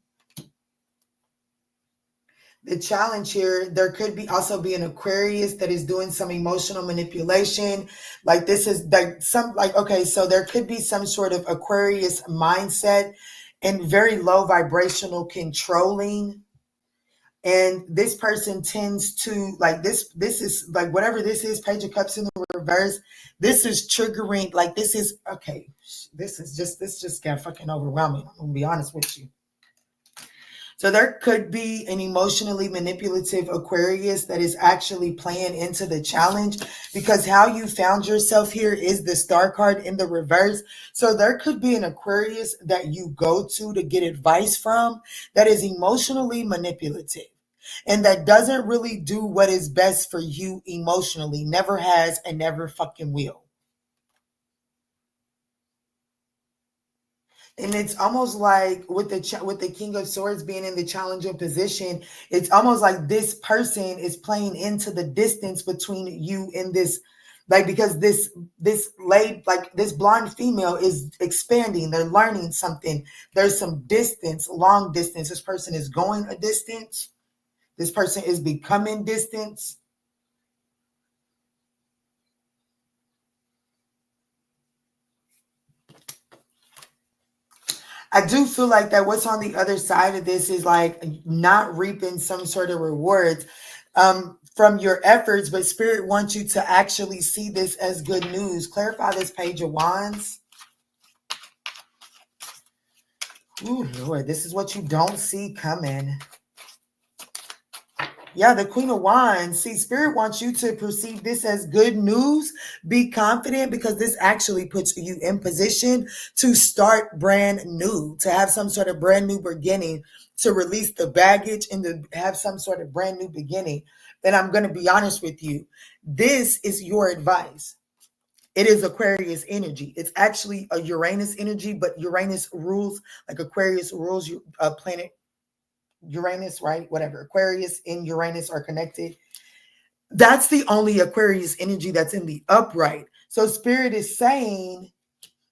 The challenge here, there could be also be an Aquarius that is doing some emotional manipulation. Like this is okay, so there could be some sort of Aquarius mindset and very low vibrational controlling. And this person tends to like this is like whatever this is, Page of Cups in the reverse. This is triggering, like this is okay. This just got fucking overwhelming. I'm gonna be honest with you. So there could be an emotionally manipulative Aquarius that is actually playing into the challenge, because how you found yourself here is the Star card in the reverse. So there could be an Aquarius that you go to get advice from that is emotionally manipulative and that doesn't really do what is best for you emotionally, never has and never fucking will. And it's almost like with the King of Swords being in the challenging position, it's almost like this person is playing into the distance between you and this, like because this blonde female is expanding. They're learning something. There's some distance, long distance. This person is going a distance. This person is becoming distance. I do feel like that what's on the other side of this is like not reaping some sort of rewards from your efforts, but Spirit wants you to actually see this as good news. Clarify this Page of Wands. Ooh, Lord, this is what you don't see coming. Yeah, the Queen of Wands. See, Spirit wants you to perceive this as good news. Be confident because this actually puts you in position to start brand new, to have some sort of brand new beginning, to release the baggage and to have some sort of brand new beginning. And I'm going to be honest with you. This is your advice. It is Aquarius energy. It's actually a Uranus energy, but Uranus rules, like Aquarius rules planet Uranus, right? Whatever. Aquarius and Uranus are connected. That's the only Aquarius energy that's in the upright. So Spirit is saying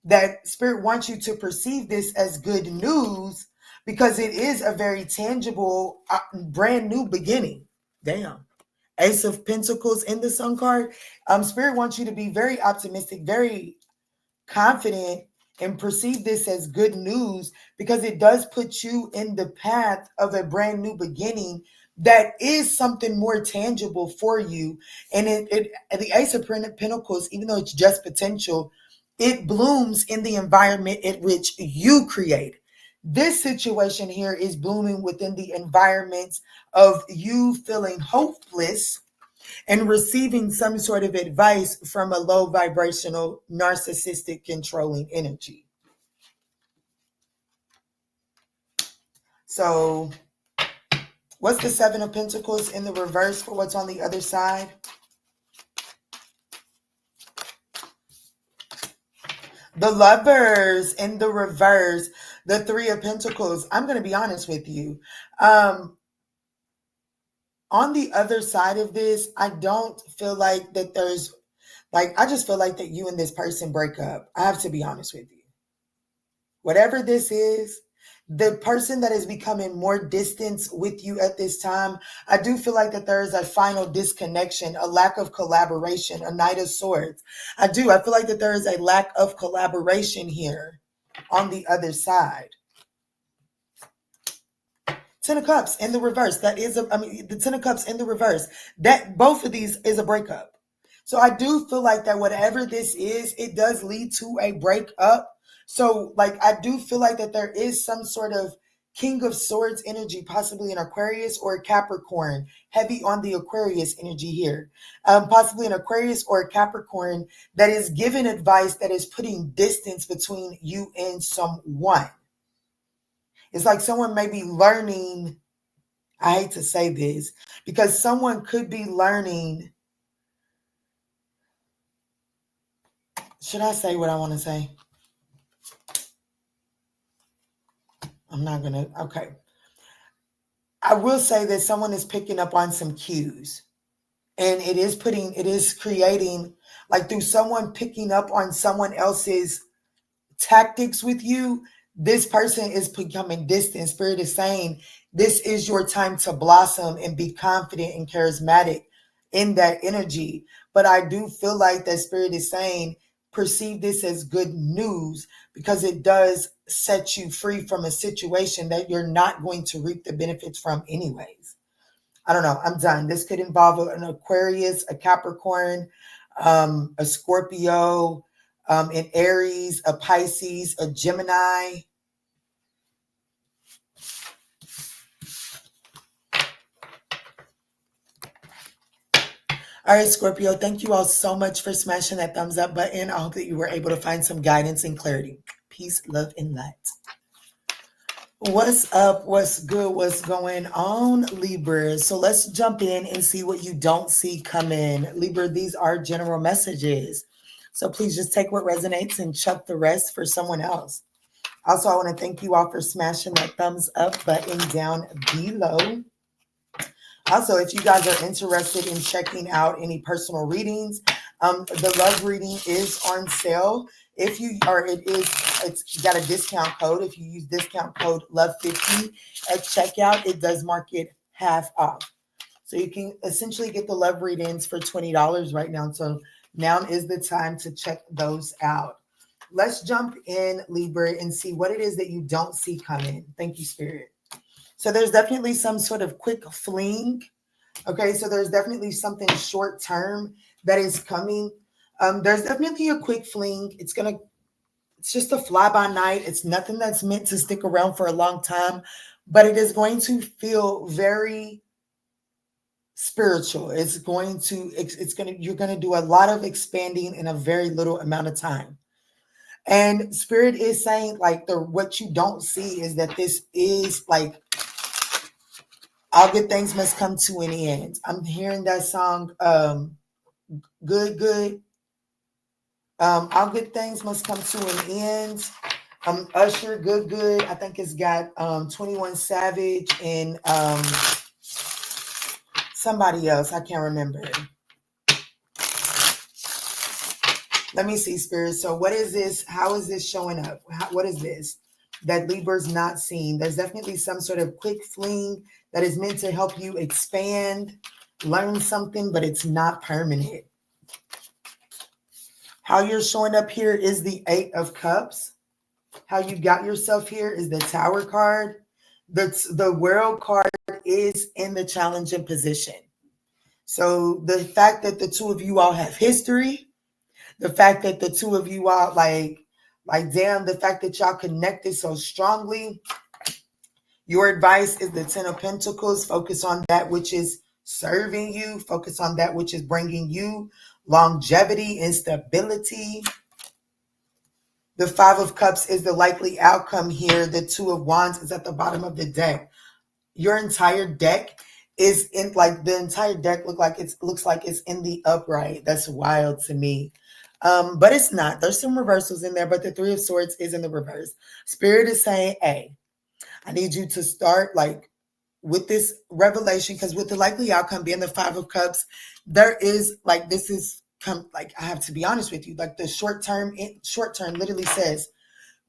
that Spirit wants you to perceive this as good news because it is a very tangible, brand new beginning. Damn. Ace of Pentacles in the Sun card. Spirit wants you to be very optimistic, very confident, and perceive this as good news because it does put you in the path of a brand new beginning that is something more tangible for you. And the Ace of Pentacles, even though it's just potential, it blooms in the environment in which you create. This situation here is blooming within the environments of you feeling hopeless and receiving some sort of advice from a low vibrational, narcissistic, controlling energy. So what's the Seven of Pentacles in the reverse for what's on the other side? The Lovers in the reverse, the Three of Pentacles. I'm going to be honest with you. On the other side of this, I don't feel like that there's, like, I just feel like that you and this person break up. I have to be honest with you. Whatever this is, the person that is becoming more distant with you at this time, I do feel like that there is a final disconnection, a lack of collaboration, a Knight of Swords. I feel like that there is a lack of collaboration here on the other side. Ten of Cups in the reverse. The Ten of Cups in the reverse. That both of these is a breakup. So I do feel like that whatever this is, it does lead to a breakup. So like I do feel like that there is some sort of King of Swords energy, possibly an Aquarius or a Capricorn, heavy on the Aquarius energy here. Possibly an Aquarius or a Capricorn that is giving advice that is putting distance between you and someone. It's like someone may be learning, I hate to say this, because someone could be learning. Should I say what I want to say? I'm not going to. Okay. I will say that someone is picking up on some cues. And it is creating, like through someone picking up on someone else's tactics with you, this person is becoming distant. Spirit is saying this is your time to blossom and be confident and charismatic in that energy. But I do feel like that Spirit is saying perceive this as good news because it does set you free from a situation that you're not going to reap the benefits from anyways. I don't know. I'm done. This could involve an Aquarius, a Capricorn, a Scorpio, an Aries, a Pisces, a Gemini. All right, Scorpio, thank you all so much for smashing that thumbs up button. I hope that you were able to find some guidance and clarity. Peace, love, and light. What's up? What's good? What's going on, Libra? So let's jump in and see what you don't see coming. Libra, these are general messages. So please just take what resonates and chuck the rest for someone else. Also, I want to thank you all for smashing that thumbs up button down below. Also, if you guys are interested in checking out any personal readings, the love reading is on sale. If you are, it's got a discount code. If you use discount code LOVE50 at checkout, it does mark it half off. So you can essentially get the love readings for $20 right now. So now is the time to check those out. Let's jump in, Libra, and see what it is that you don't see coming. Thank you, Spirit. So there's definitely some sort of quick fling. Okay, so there's definitely something short term that is coming. There's definitely a quick fling. It's just a fly by night. It's nothing that's meant to stick around for a long time, but it is going to feel very spiritual. You're going to do a lot of expanding in a very little amount of time. And Spirit is saying, like, what you don't see is that this is like, all good things must come to an end. I'm hearing that song, good, good. All good things must come to an end. Usher, good, good. I think it's got 21 Savage and somebody else. I can't remember. Let me see, Spirit. So what is this? How is this showing up? What is this that Libra's not seeing? There's definitely some sort of quick fling that is meant to help you expand, learn something, but it's not permanent. How you're showing up here is the Eight of Cups. How you got yourself here is the Tower card. The World card is in the challenging position. So the fact that the two of you all have history, the fact that the two of you all like damn, the fact that y'all connected so strongly. Your advice is the Ten of Pentacles. Focus on that which is serving you. Focus on that which is bringing you longevity and stability. The Five of Cups is the likely outcome here. The Two of Wands is at the bottom of the deck. Your entire deck is in, like, the entire deck looks like it's in the upright. That's wild to me. But it's not. There's some reversals in there, but the Three of Swords is in the reverse. Spirit is saying, hey, I need you to start like with this revelation, because with the likely outcome being the Five of Cups, there is like, this is like, I have to be honest with you, like the short term literally says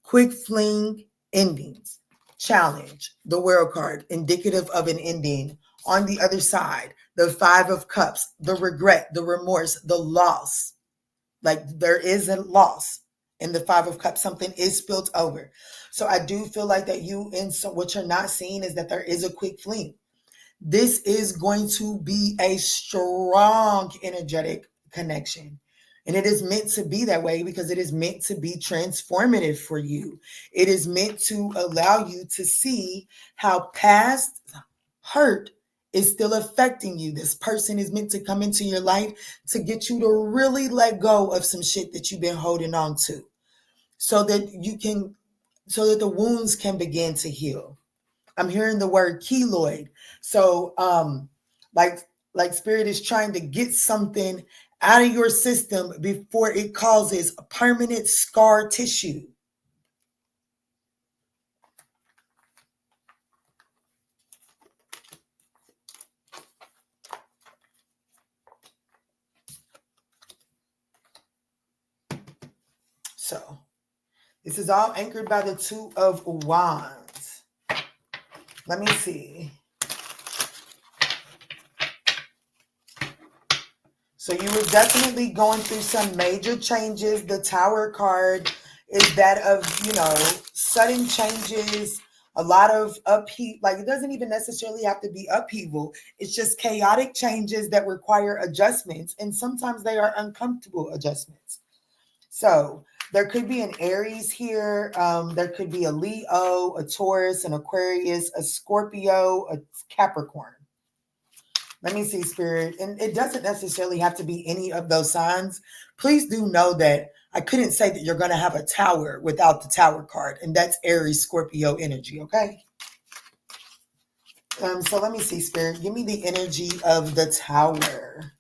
quick fling endings, challenge, the World card, indicative of an ending. On the other side, the Five of Cups, the regret, the remorse, the loss. Like there is a loss in the Five of Cups. Something is spilled over. So I do feel like that what you're not seeing is that there is a quick fling. This is going to be a strong energetic connection. And it is meant to be that way because it is meant to be transformative for you. It is meant to allow you to see how past hurt is still affecting you. This person is meant to come into your life to get you to really let go of some shit that you've been holding on to, so that the wounds can begin to heal. I'm hearing the word keloid. So like Spirit is trying to get something out of your system before it causes a permanent scar tissue. So this is all anchored by the Two of Wands. Let me see. So you were definitely going through some major changes. The Tower card is that of, sudden changes, a lot of upheaval. Like, it doesn't even necessarily have to be upheaval. It's just chaotic changes that require adjustments. And sometimes they are uncomfortable adjustments. So there could be an Aries here. There could be a Leo, a Taurus, an Aquarius, a Scorpio, a Capricorn. Let me see, Spirit. And it doesn't necessarily have to be any of those signs. Please do know that I couldn't say that you're going to have a tower without the Tower card. And that's Aries, Scorpio energy, okay? So let me see, Spirit. Give me the energy of the Tower.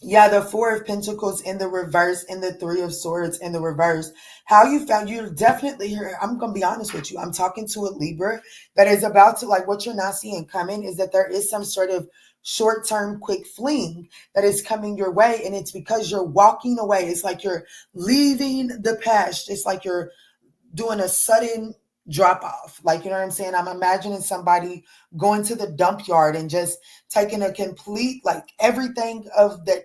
Yeah, the Four of Pentacles in the reverse and the Three of Swords in the reverse. How you found, you're definitely here. I'm going to be honest with you. I'm talking to a Libra that is about to, like, what you're not seeing coming is that there is some sort of short-term quick fling that is coming your way. And it's because you're walking away. It's like you're leaving the past. It's like you're doing a sudden drop off. Like, you know what I'm saying? I'm imagining somebody going to the dump yard and just taking a complete, like, everything of that,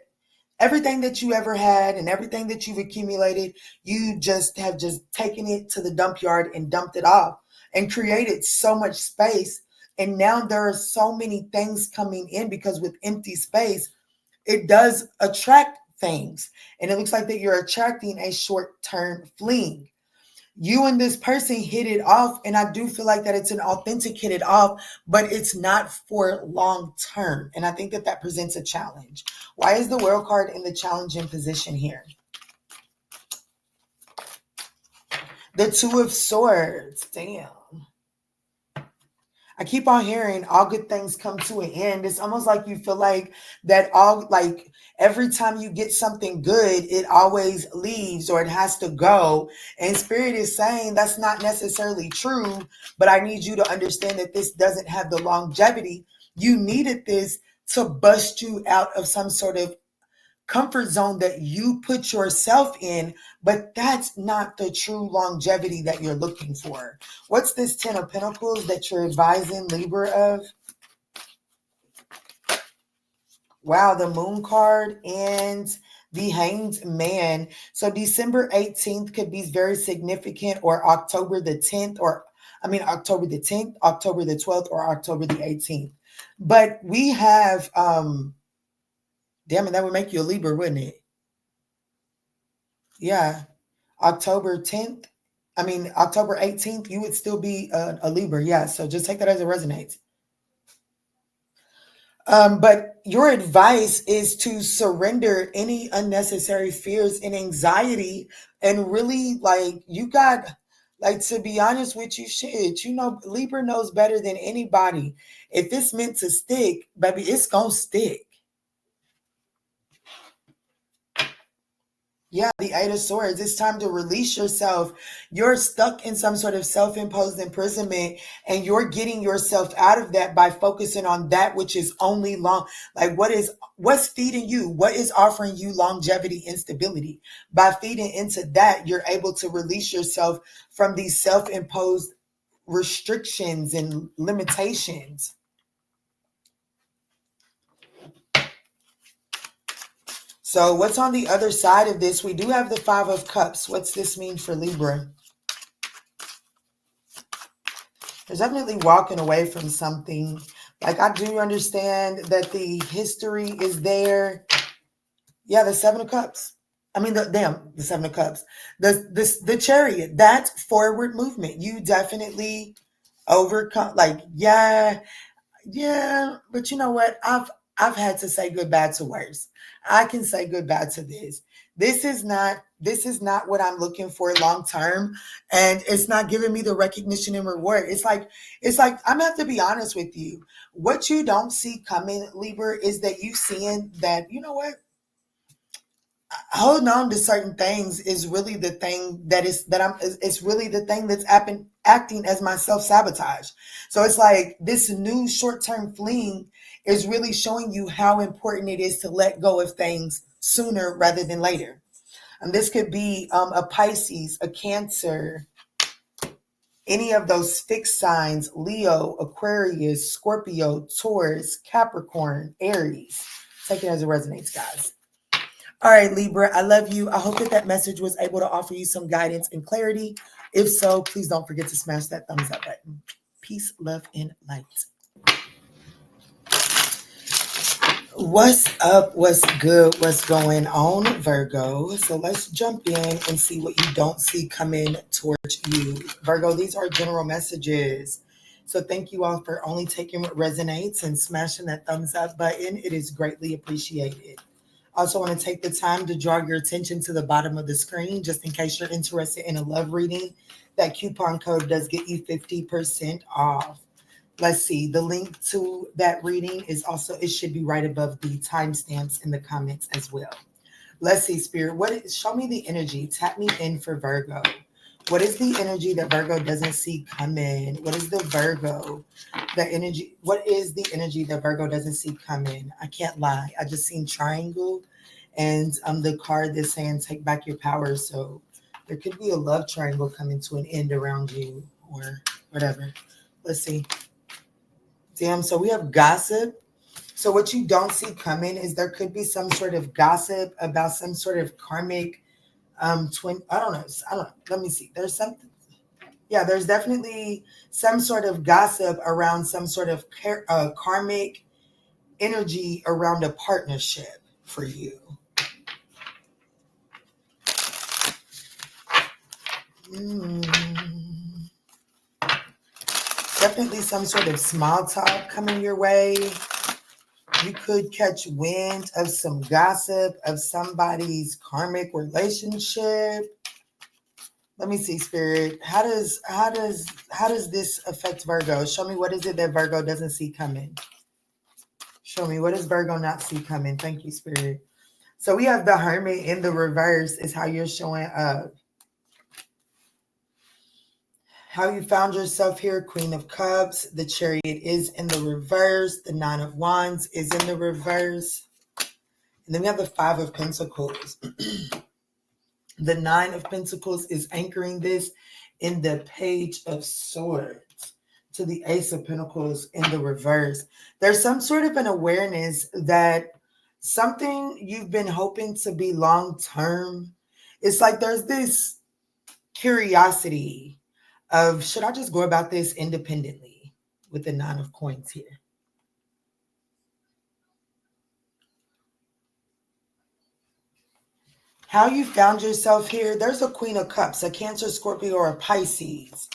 Everything that you ever had and everything that you've accumulated, you just have just taken it to the dump yard and dumped it off and created so much space. And now there are so many things coming in, because with empty space, it does attract things. And it looks like that you're attracting a short-term fling. You and this person hit it off, and I do feel like that it's an authentic hit it off, but it's not for long term. And I think that that presents a challenge. Why is the World card in the challenging position here? The Two of Swords. Damn. I keep on hearing all good things come to an end. It's almost like you feel like that all, like every time you get something good, it always leaves or it has to go. And Spirit is saying that's not necessarily true, but I need you to understand that this doesn't have the longevity. You needed this to bust you out of some sort of comfort zone that you put yourself in, but that's not the true longevity that you're looking for. What's this 10 of Pentacles that you're advising Libra of? Wow, the Moon card and the Hanged Man. So December 18th could be very significant, or October the 10th, October the 10th, October the 12th, or October the 18th. But we have, damn it, that would make you a Libra, wouldn't it? Yeah. October 10th, October 18th, you would still be a Libra. Yeah, so just take that as it resonates. But your advice is to surrender any unnecessary fears and anxiety, and really, like, you got, like, to be honest with you, shit, you know, Libra knows better than anybody. If it's meant to stick, baby, it's gonna stick. Yeah, the Eight of Swords. It's time to release yourself. You're stuck in some sort of self-imposed imprisonment, and you're getting yourself out of that by focusing on that which is only long. Like, what's feeding you? What is offering you longevity and stability? By feeding into that, you're able to release yourself from these self-imposed restrictions and limitations. So what's on the other side of this? We do have the Five of Cups. What's this mean for Libra? There's definitely walking away from something. Like, I do understand that the history is there. Yeah, the Seven of Cups. The Seven of Cups. The Chariot. That's forward movement. You definitely overcome. Like, yeah, but you know what? I've had to say goodbye to worse. I can say goodbye to this. This is not what I'm looking for long term, and it's not giving me the recognition and reward. It's like I'm gonna have to be honest with you. What you don't see coming, Libra, is that you seeing that, you know what? Holding on to certain things is really the thing it's really the thing that's acting as my self-sabotage. So it's like this new short-term fleeing is really showing you how important it is to let go of things sooner rather than later. And this could be a Pisces, a Cancer, any of those fixed signs: Leo, Aquarius, Scorpio, Taurus, Capricorn, Aries. Take it as it resonates, guys. All right, Libra, I love you. I hope that message was able to offer you some guidance and clarity. If so, please don't forget to smash that thumbs up button. Peace, love, and light. What's up? What's good? What's going on, Virgo? So let's jump in and see what you don't see coming towards you. Virgo, these are general messages. So thank you all for only taking what resonates and smashing that thumbs up button. It is greatly appreciated. I also want to take the time to draw your attention to the bottom of the screen, just in case you're interested in a love reading. That coupon code does get you 50% off. Let's see. The link to that reading is also, it should be right above the timestamps in the comments as well. Let's see, Spirit. Show me the energy. Tap me in for Virgo. What is the energy that Virgo doesn't see coming? What is the Virgo? What is the energy that Virgo doesn't see coming? I can't lie. I just seen triangle and the card that's saying take back your power. So there could be a love triangle coming to an end around you or whatever. Let's see. Damn, so we have gossip. So what you don't see coming is there could be some sort of gossip about some sort of karmic twin. I don't know. Let me see. There's something. Yeah, there's definitely some sort of gossip around some sort of karmic energy around a partnership for you. Definitely some sort of small talk coming your way. You could catch wind of some gossip of somebody's karmic relationship. Let me see, Spirit. How does this affect Virgo? Show me, what is it that Virgo doesn't see coming? Show me, what does Virgo not see coming? Thank you, Spirit. So we have the Hermit in the reverse is how you're showing up. How you found yourself here, Queen of Cups. The Chariot is in the reverse. The Nine of Wands is in the reverse. And then we have the Five of Pentacles. The Nine of Pentacles is anchoring this in the Page of Swords to the Ace of Pentacles in the reverse. There's some sort of an awareness that something you've been hoping to be long-term. It's like there's this curiosity of, should I just go about this independently with the Nine of Coins here? How you found yourself here, there's a Queen of Cups, a Cancer, Scorpio, or a Pisces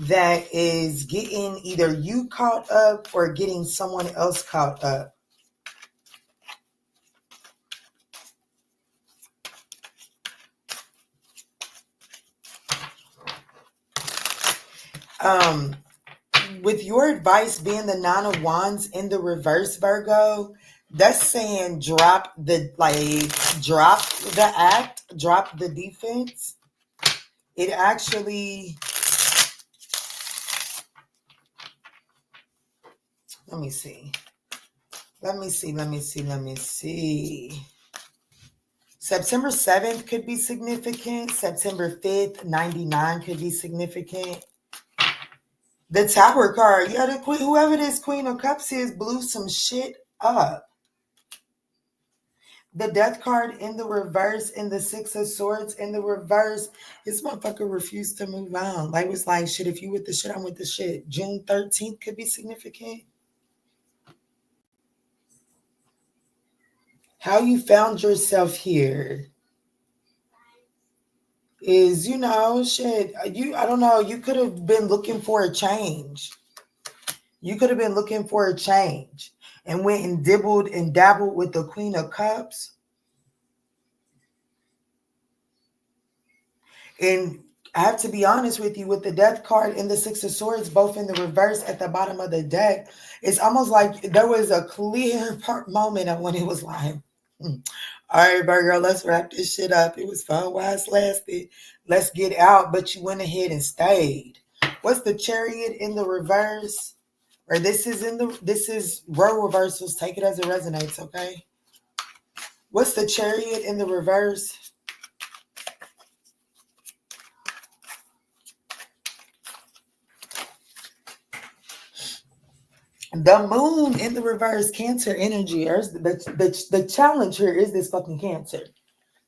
that is getting either you caught up or getting someone else caught up. With your advice being the Nine of Wands in the reverse, Virgo, that's saying drop the act, drop the defense. It actually, let me see. September 7th could be significant. September 5th, 99 could be significant. The Tower card, yeah, the queen, whoever this Queen of Cups is, blew some shit up. The Death card in the reverse and the Six of Swords in the reverse. This motherfucker refused to move on. Like, was like, shit, if you with the shit, I'm with the shit. June 13th could be significant. How you found yourself here is, shit, I don't know, you could have been looking for a change. You could have been looking for a change and went and dibbled and dabbled with the Queen of Cups. And I have to be honest with you, with the Death card and the Six of Swords, both in the reverse at the bottom of the deck, it's almost like there was a clear moment when it was like, all right, Virgo, let's wrap this shit up. It was fun while it lasted. Let's get out. But you went ahead and stayed. What's the Chariot in the reverse? Or this is role reversals. Take it as it resonates, okay? What's the Chariot in the reverse? The Moon in the reverse, Cancer energy. The challenge here is this fucking Cancer.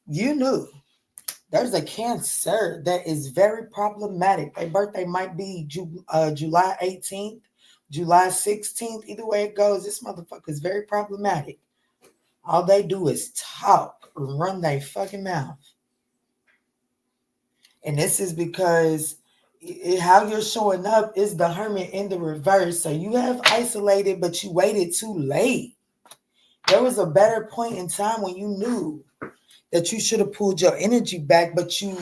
You knew there's a Cancer that is very problematic. Their birthday might be July 18th, July 16th. Either way it goes, this motherfucker is very problematic. All they do is talk, run their fucking mouth. And this is because how you're showing up is the Hermit in the reverse. So you have isolated, but you waited too late. There was a better point in time when you knew that you should have pulled your energy back, but you,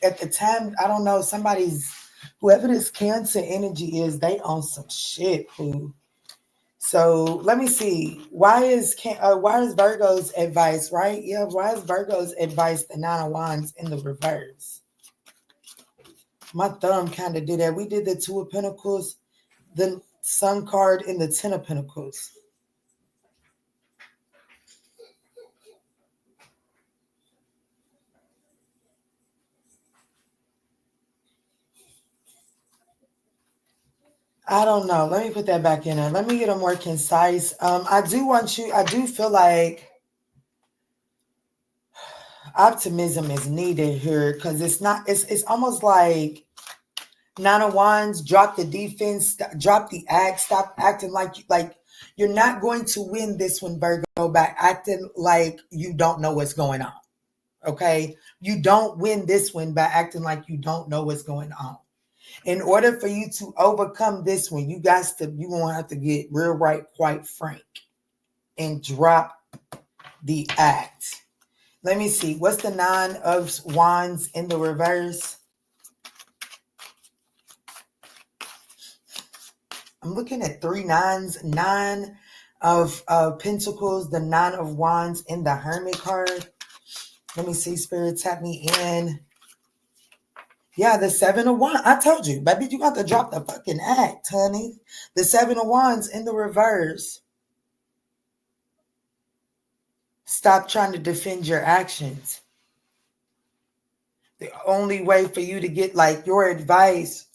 at the time, I don't know, whoever this Cancer energy is, they on some shit, who. So let me see. Why is Virgo's advice, right? Yeah, why is Virgo's advice the Nine of Wands in the reverse? My thumb kind of did that. We did the Two of Pentacles, the Sun card, and the Ten of Pentacles. I don't know. Let me put that back in there. Let me get a more concise. I do feel like optimism is needed here because it's almost like Nine of Wands, drop the defense, drop the act, stop acting like you're not going to win this one, Virgo, by acting like you don't know what's going on. Okay? You don't win this one by acting like you don't know what's going on. In order for you to overcome this one, you're gonna have to get real right, quite frank, and drop the act. Let me see. What's the Nine of Wands in the reverse? I'm looking at 3 nines. Nine of Pentacles, the Nine of Wands in the Hermit card. Let me see, Spirit, tap me in. Yeah, the Seven of Wands. I told you, baby, you got to drop the fucking act, honey. The Seven of Wands in the reverse. Stop trying to defend your actions. The only way for you to get like your advice,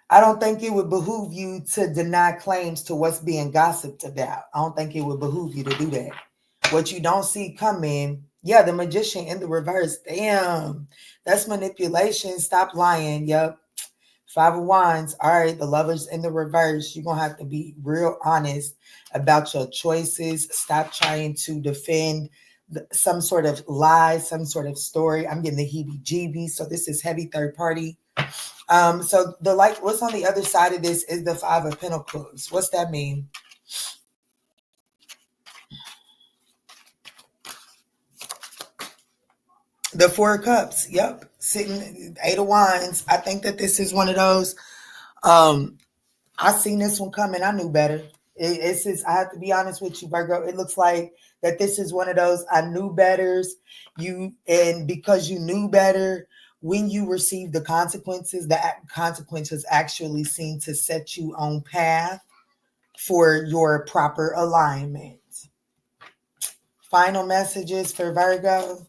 I don't think it would behoove you to deny claims to what's being gossiped about. I don't think it would behoove you to do that. What you don't see coming, yeah, the Magician in the reverse. Damn, that's manipulation. Stop lying. Yep. Five of Wands. All right, the Lovers in the reverse. You're going to have to be real honest about your choices. Stop trying to defend some sort of lie, some sort of story. I'm getting the heebie-jeebies. So this is heavy third party. So what's on the other side of this is the Five of Pentacles. What's that mean? The Four of Cups. Yep. Sitting Eight of Wands. I think that this is one of those. I seen this one coming. I knew better. It's just, I have to be honest with you, Virgo. It looks like that this is one of those I knew betters. And because you knew better, when you receive the consequences actually seem to set you on path for your proper alignment. Final messages for Virgo.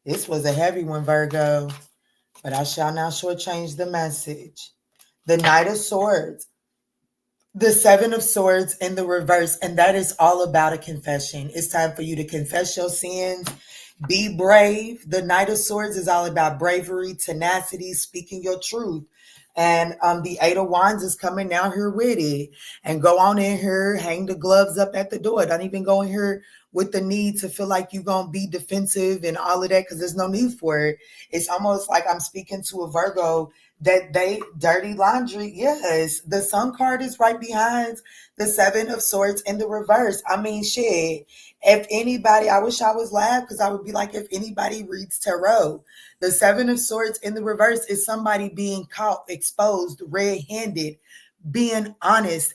This was a heavy one, Virgo, but I shall not shortchange the message. The Knight of Swords. The Seven of Swords in the reverse, and that is all about a confession. It's time for you to confess your sins. Be brave. The Knight of Swords is all about bravery, tenacity, speaking your truth. And the Eight of Wands is coming down here with it. And go on in here, hang the gloves up at the door. Don't even go in here with the need to feel like you're going to be defensive and all of that, because there's no need for it. It's almost like I'm speaking to a Virgo that they dirty laundry. Yes, the Sun card is right behind the Seven of Swords in the reverse. I mean, shit. If anybody, I wish I was live, because I would be like, if anybody reads tarot, the Seven of Swords in the reverse is somebody being caught, exposed, red-handed, being honest,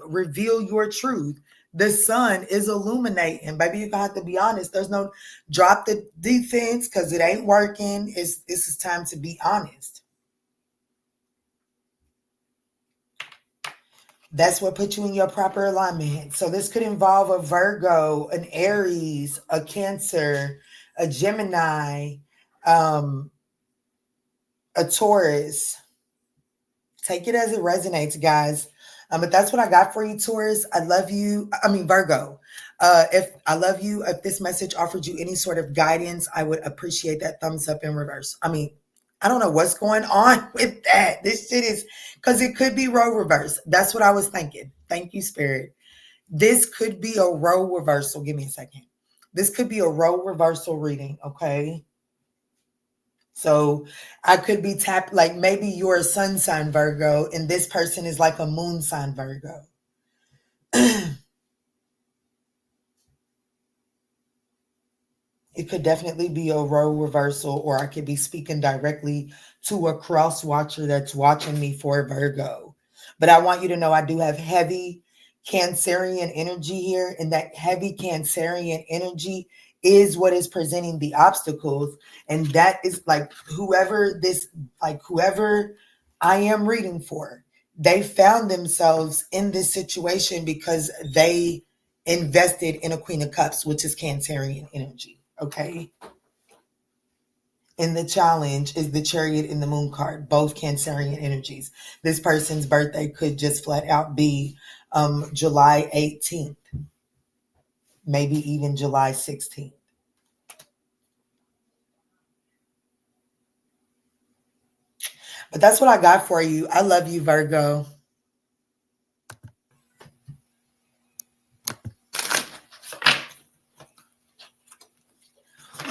reveal your truth. The Sun is illuminating. Baby, you have to be honest. There's no drop the defense because it ain't working. This is time to be honest. That's what put you in your proper alignment. So this could involve a Virgo, an Aries, a Cancer, a Gemini, a Taurus. Take it as it resonates, guys. But that's what I got for you, Taurus. I love you. I mean, Virgo. If this message offered you any sort of guidance, I would appreciate that thumbs up in reverse. I mean, I don't know what's going on with that. This shit is, because it could be role reverse. That's what I was thinking. Thank you, Spirit. This could be a role reversal. Give me a second. This could be a role reversal reading, okay? So I could be tapped, like maybe you're a sun sign Virgo and this person is like a moon sign Virgo. It could definitely be a role reversal, or I could be speaking directly to a cross watcher that's watching me for Virgo. But I want you to know I do have heavy Cancerian energy here, and that heavy Cancerian energy is what is presenting the obstacles. And that is like whoever I am reading for, they found themselves in this situation because they invested in a Queen of Cups, which is Cancerian energy. Okay. in the challenge is the Chariot and the Moon card, both Cancerian energies. This person's birthday could just flat out be July 18th, maybe even July 16th. But that's what I got for you. I love you, Virgo.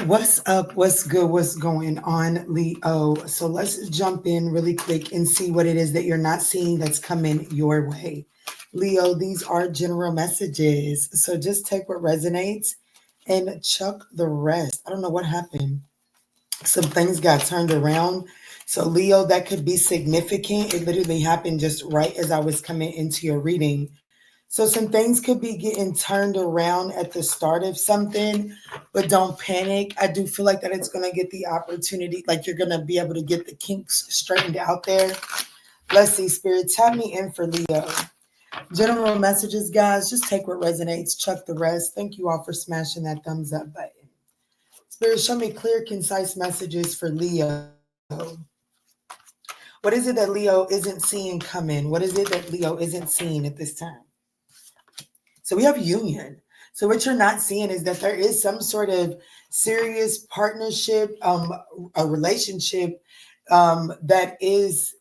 What's up? What's good? What's going on, Leo? So let's jump in really quick and see what it is that you're not seeing that's coming your way. Leo, these are general messages. So just take what resonates and chuck the rest. I don't know what happened. Some things got turned around. So Leo, that could be significant. It literally happened just right as I was coming into your reading. So some things could be getting turned around at the start of something, but don't panic. I do feel like that it's going to get the opportunity, like you're going to be able to get the kinks straightened out there. Let's see, Spirit, tap me in for Leo. General messages, guys, just take what resonates, chuck the rest. Thank you all for smashing that thumbs up button. Spirit, show me clear, concise messages for Leo. What is it that Leo isn't seeing coming? What is it that Leo isn't seeing at this time? So we have union. So what you're not seeing is that there is some sort of serious partnership, a relationship that is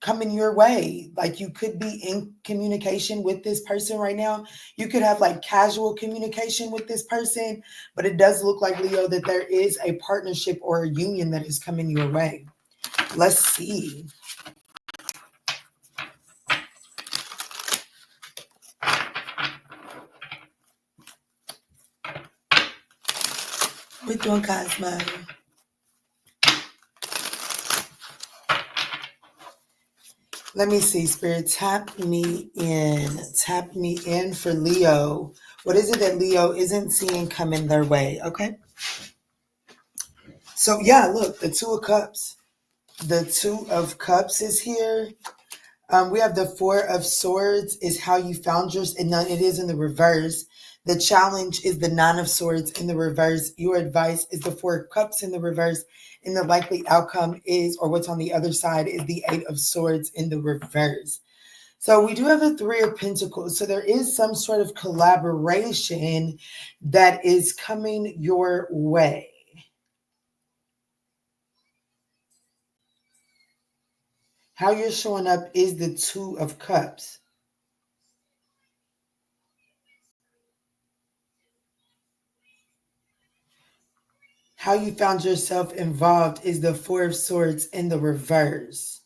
coming your way. Like you could be in communication with this person right now. You could have like casual communication with this person, but it does look like, Leo, that there is a partnership or a union that is coming your way. Let's see. We're doing Cosmo. Let me see, Spirit. Tap me in. Tap me in for Leo. What is it that Leo isn't seeing coming their way? Okay. So, yeah, look, the Two of Cups. The Two of Cups is here. We have the Four of Swords is how you found yours, and it is in the reverse. The challenge is the Nine of Swords in the reverse. Your advice is the Four of Cups in the reverse. And the likely outcome is, or what's on the other side, is the Eight of Swords in the reverse. So we do have the Three of Pentacles. So there is some sort of collaboration that is coming your way. How you're showing up is the Two of Cups. How you found yourself involved is the Four of Swords in the reverse.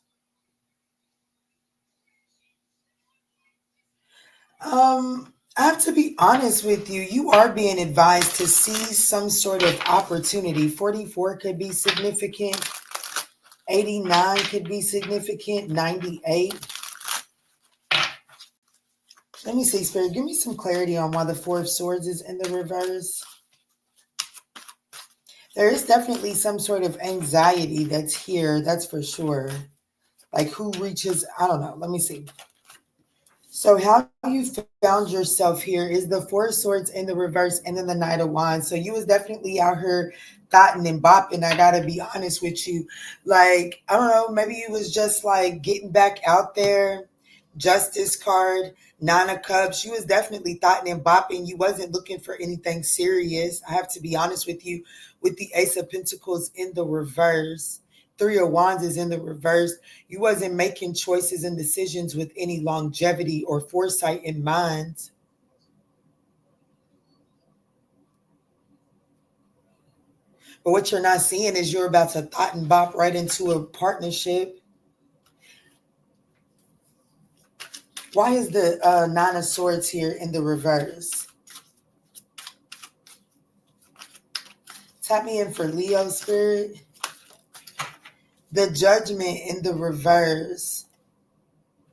I have to be honest with you. You are being advised to see some sort of opportunity. 44 could be significant. 89 could be significant. 98. Let me see, Spirit. Give me some clarity on why the Four of Swords is in the reverse. There is definitely some sort of anxiety that's here. That's for sure. Like who reaches, I don't know. Let me see. So how you found yourself here is the Four of Swords in the reverse and then the Knight of Wands. So you was definitely out here thotting and bopping. I got to be honest with you. Like, I don't know, maybe you was just like getting back out there. Justice card, Nine of Cups. You was definitely thotting and bopping. You wasn't looking for anything serious. I have to be honest with you, with the Ace of Pentacles in the reverse. Three of Wands is in the reverse. You wasn't making choices and decisions with any longevity or foresight in mind. But what you're not seeing is you're about to thought and bop right into a partnership. Why is the Nine of Swords here in the reverse? Tap me in for Leo, Spirit. The Judgment in the reverse.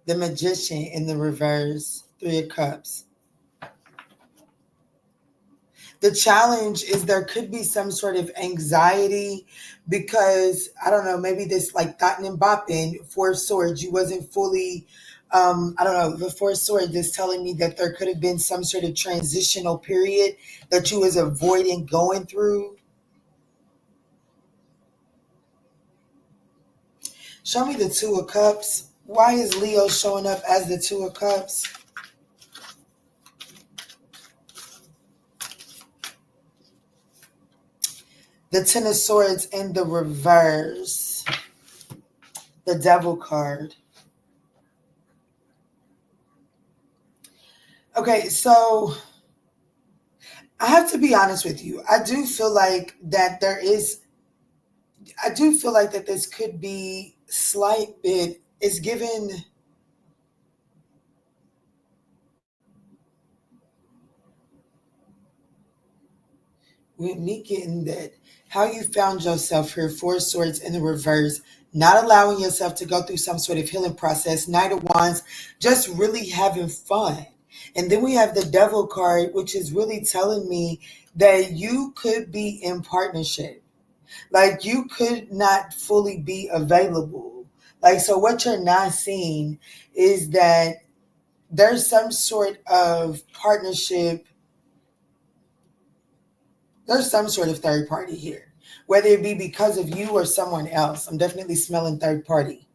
The Magician in the reverse. Three of Cups. The challenge is there could be some sort of anxiety because, I don't know, maybe this like thotting and bopping, Four of Swords, you wasn't fully, I don't know, the Four of Swords is telling me that there could have been some sort of transitional period that you was avoiding going through. Show me the Two of Cups. Why is Leo showing up as the Two of Cups? The Ten of Swords in the reverse. The Devil card. Okay, so I have to be honest with you. I do feel like that this could be slight bit. It's given. With me getting that, how you found yourself here, Four of Swords in the reverse, not allowing yourself to go through some sort of healing process, Knight of Wands, just really having fun. And then we have the Devil card, which is really telling me that you could be in partnership. Like you could not fully be available. Like, so what you're not seeing is that there's some sort of partnership. There's some sort of third party here, whether it be because of you or someone else. I'm definitely smelling third party.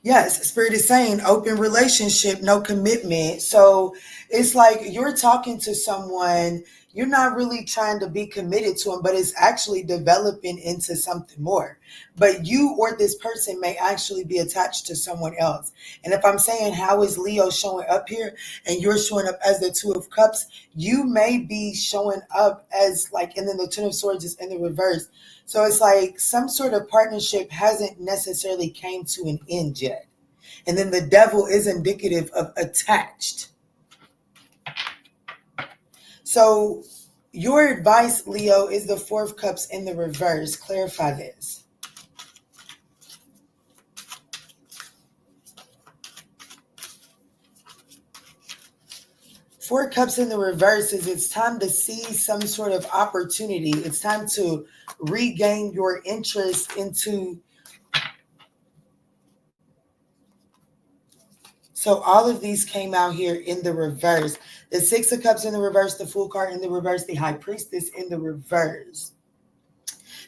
Yes, Spirit is saying open relationship, no commitment. So it's like you're talking to someone, you're not really trying to be committed to them, but it's actually developing into something more. But you or this person may actually be attached to someone else. And if I'm saying how is Leo showing up here and you're showing up as the Two of Cups, you may be showing up as like, and then the Ten of Swords is in the reverse. So it's like some sort of partnership hasn't necessarily came to an end yet. And then the Devil is indicative of attached. So your advice, Leo, is the Four of Cups in the reverse. Clarify this. Four Cups in the reverse is it's time to see some sort of opportunity. It's time to regain your interest into. So all of these came out here in the reverse. The Six of Cups in the reverse, the Fool card in the reverse, the High Priestess in the reverse.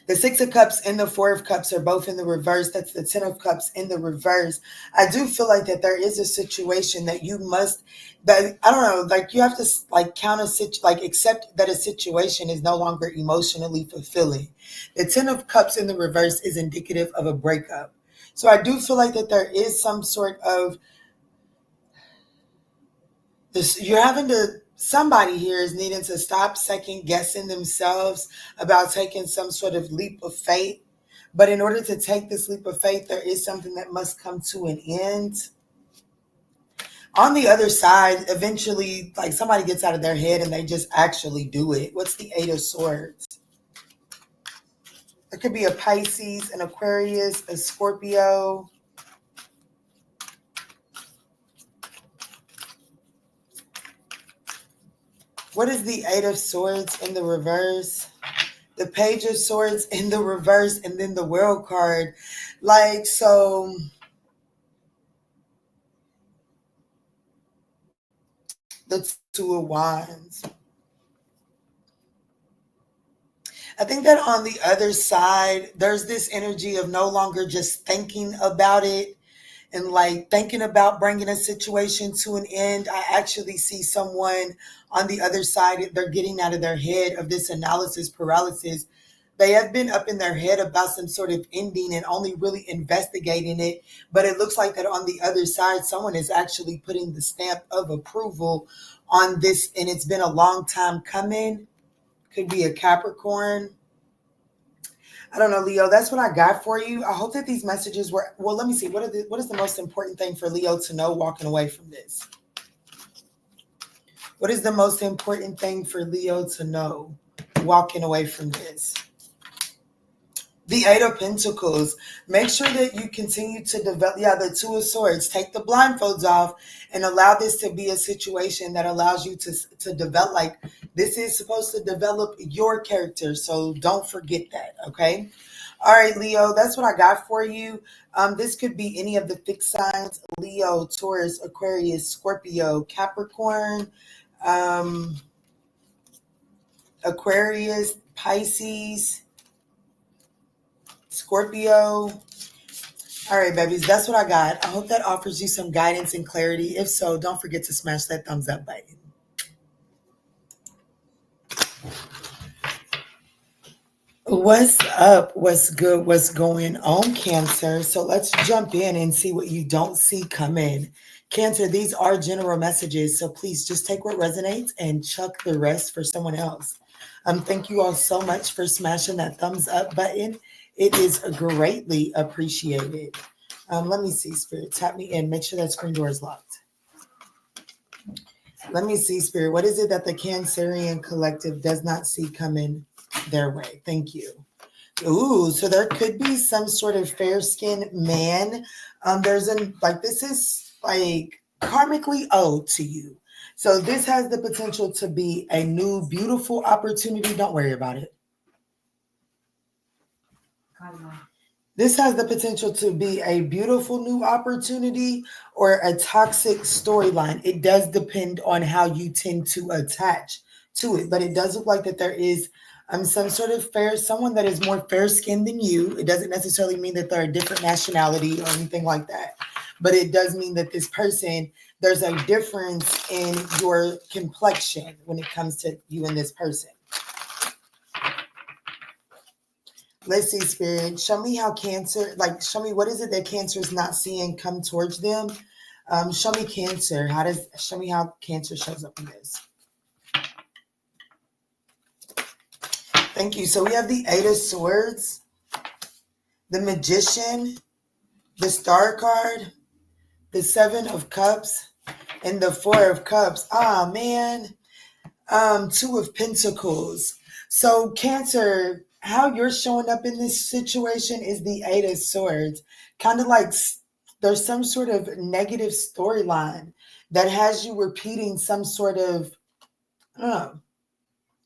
The Six of Cups and the Four of Cups are both in the reverse. That's the Ten of Cups in the reverse. I do feel like that there is a situation that you must, that I don't know, like you have to like accept that a situation is no longer emotionally fulfilling. The Ten of Cups in the reverse is indicative of a breakup. So I do feel like that there is some sort of this, you're having to, somebody here is needing to stop second guessing themselves about taking some sort of leap of faith. But in order to take this leap of faith, there is something that must come to an end. On the other side, eventually, like somebody gets out of their head and they just actually do it. What's the Eight of Swords? It could be a Pisces, an Aquarius, a Scorpio. What is the Eight of Swords in the reverse? The Page of Swords in the reverse, and then the World card. Like, so the Two of Wands. I think that on the other side, there's this energy of no longer just thinking about it and like thinking about bringing a situation to an end. I actually see someone on the other side, they're getting out of their head of this analysis paralysis. They have been up in their head about some sort of ending and only really investigating it. But it looks like that on the other side, someone is actually putting the stamp of approval on this. And it's been a long time coming. Could be a Capricorn. I don't know, Leo. That's what I got for you. I hope that these messages were, well, let me see. What is the most important thing for Leo to know walking away from this? What is the most important thing for Leo to know walking away from this? The Eight of Pentacles. Make sure that you continue to develop. Yeah, the Two of Swords. Take the blindfolds off and allow this to be a situation that allows you to develop. Like, this is supposed to develop your character. So don't forget that, okay? All right, Leo, that's what I got for you. This could be any of the fixed signs. Leo, Taurus, Aquarius, Scorpio, Capricorn, Aquarius, Pisces, Scorpio. All right, babies, that's what I got. I hope that offers you some guidance and clarity. If so, don't forget to smash that thumbs up button. What's up? What's good? What's going on, Cancer? So let's jump in and see what you don't see coming. Cancer, these are general messages, so please just take what resonates and chuck the rest for someone else. Thank you all so much for smashing that thumbs up button. It is greatly appreciated. Let me see, Spirit. Tap me in. Make sure that screen door is locked. Let me see, Spirit. What is it that the Cancerian collective does not see coming their way? Thank you. Ooh, so there could be some sort of fair-skinned man. This is like karmically owed to you. So this has the potential to be a new, beautiful opportunity. Don't worry about it. This has the potential to be a beautiful new opportunity or a toxic storyline. It does depend on how you tend to attach to it, but it does look like that there is some sort of someone that is more fair-skinned than you. It doesn't necessarily mean that they're a different nationality or anything like that, but it does mean that this person, there's a difference in your complexion when it comes to you and this person. Let's see, Spirit. Show me how Cancer, show me what is it that Cancer is not seeing come towards them. Show me Cancer. Show me how Cancer shows up in this. Thank you. So we have the Eight of Swords, the Magician, the Star card, the Seven of Cups, and the Four of Cups. Ah, man. Two of Pentacles. So Cancer, how you're showing up in this situation is the Eight of Swords. Kind of like there's some sort of negative storyline that has you repeating some sort of, I don't know,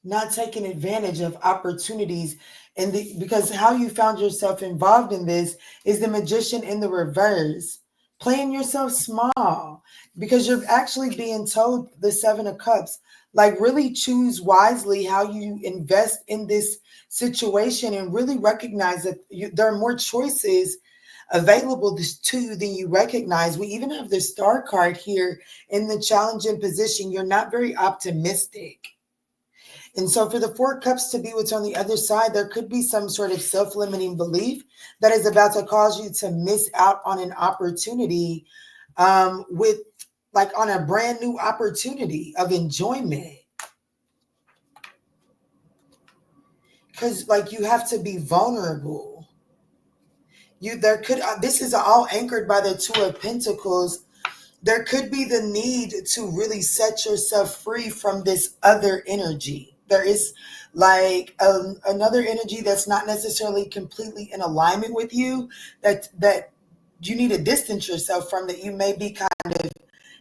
not taking advantage of opportunities. Because how you found yourself involved in this is the Magician in the reverse, playing yourself small, because you're actually being told the Seven of Cups, like really choose wisely how you invest in this situation and really recognize that there are more choices available to you than you recognize. We even have the Star card here in the challenging position. You're not very optimistic. And so for the Four Cups to be what's on the other side, there could be some sort of self-limiting belief that is about to cause you to miss out on an opportunity on a brand new opportunity of enjoyment. Because you have to be vulnerable. This is all anchored by the Two of Pentacles. There could be the need to really set yourself free from this other energy. There is another energy that's not necessarily completely in alignment with you, that you need to distance yourself from, that you may be kind of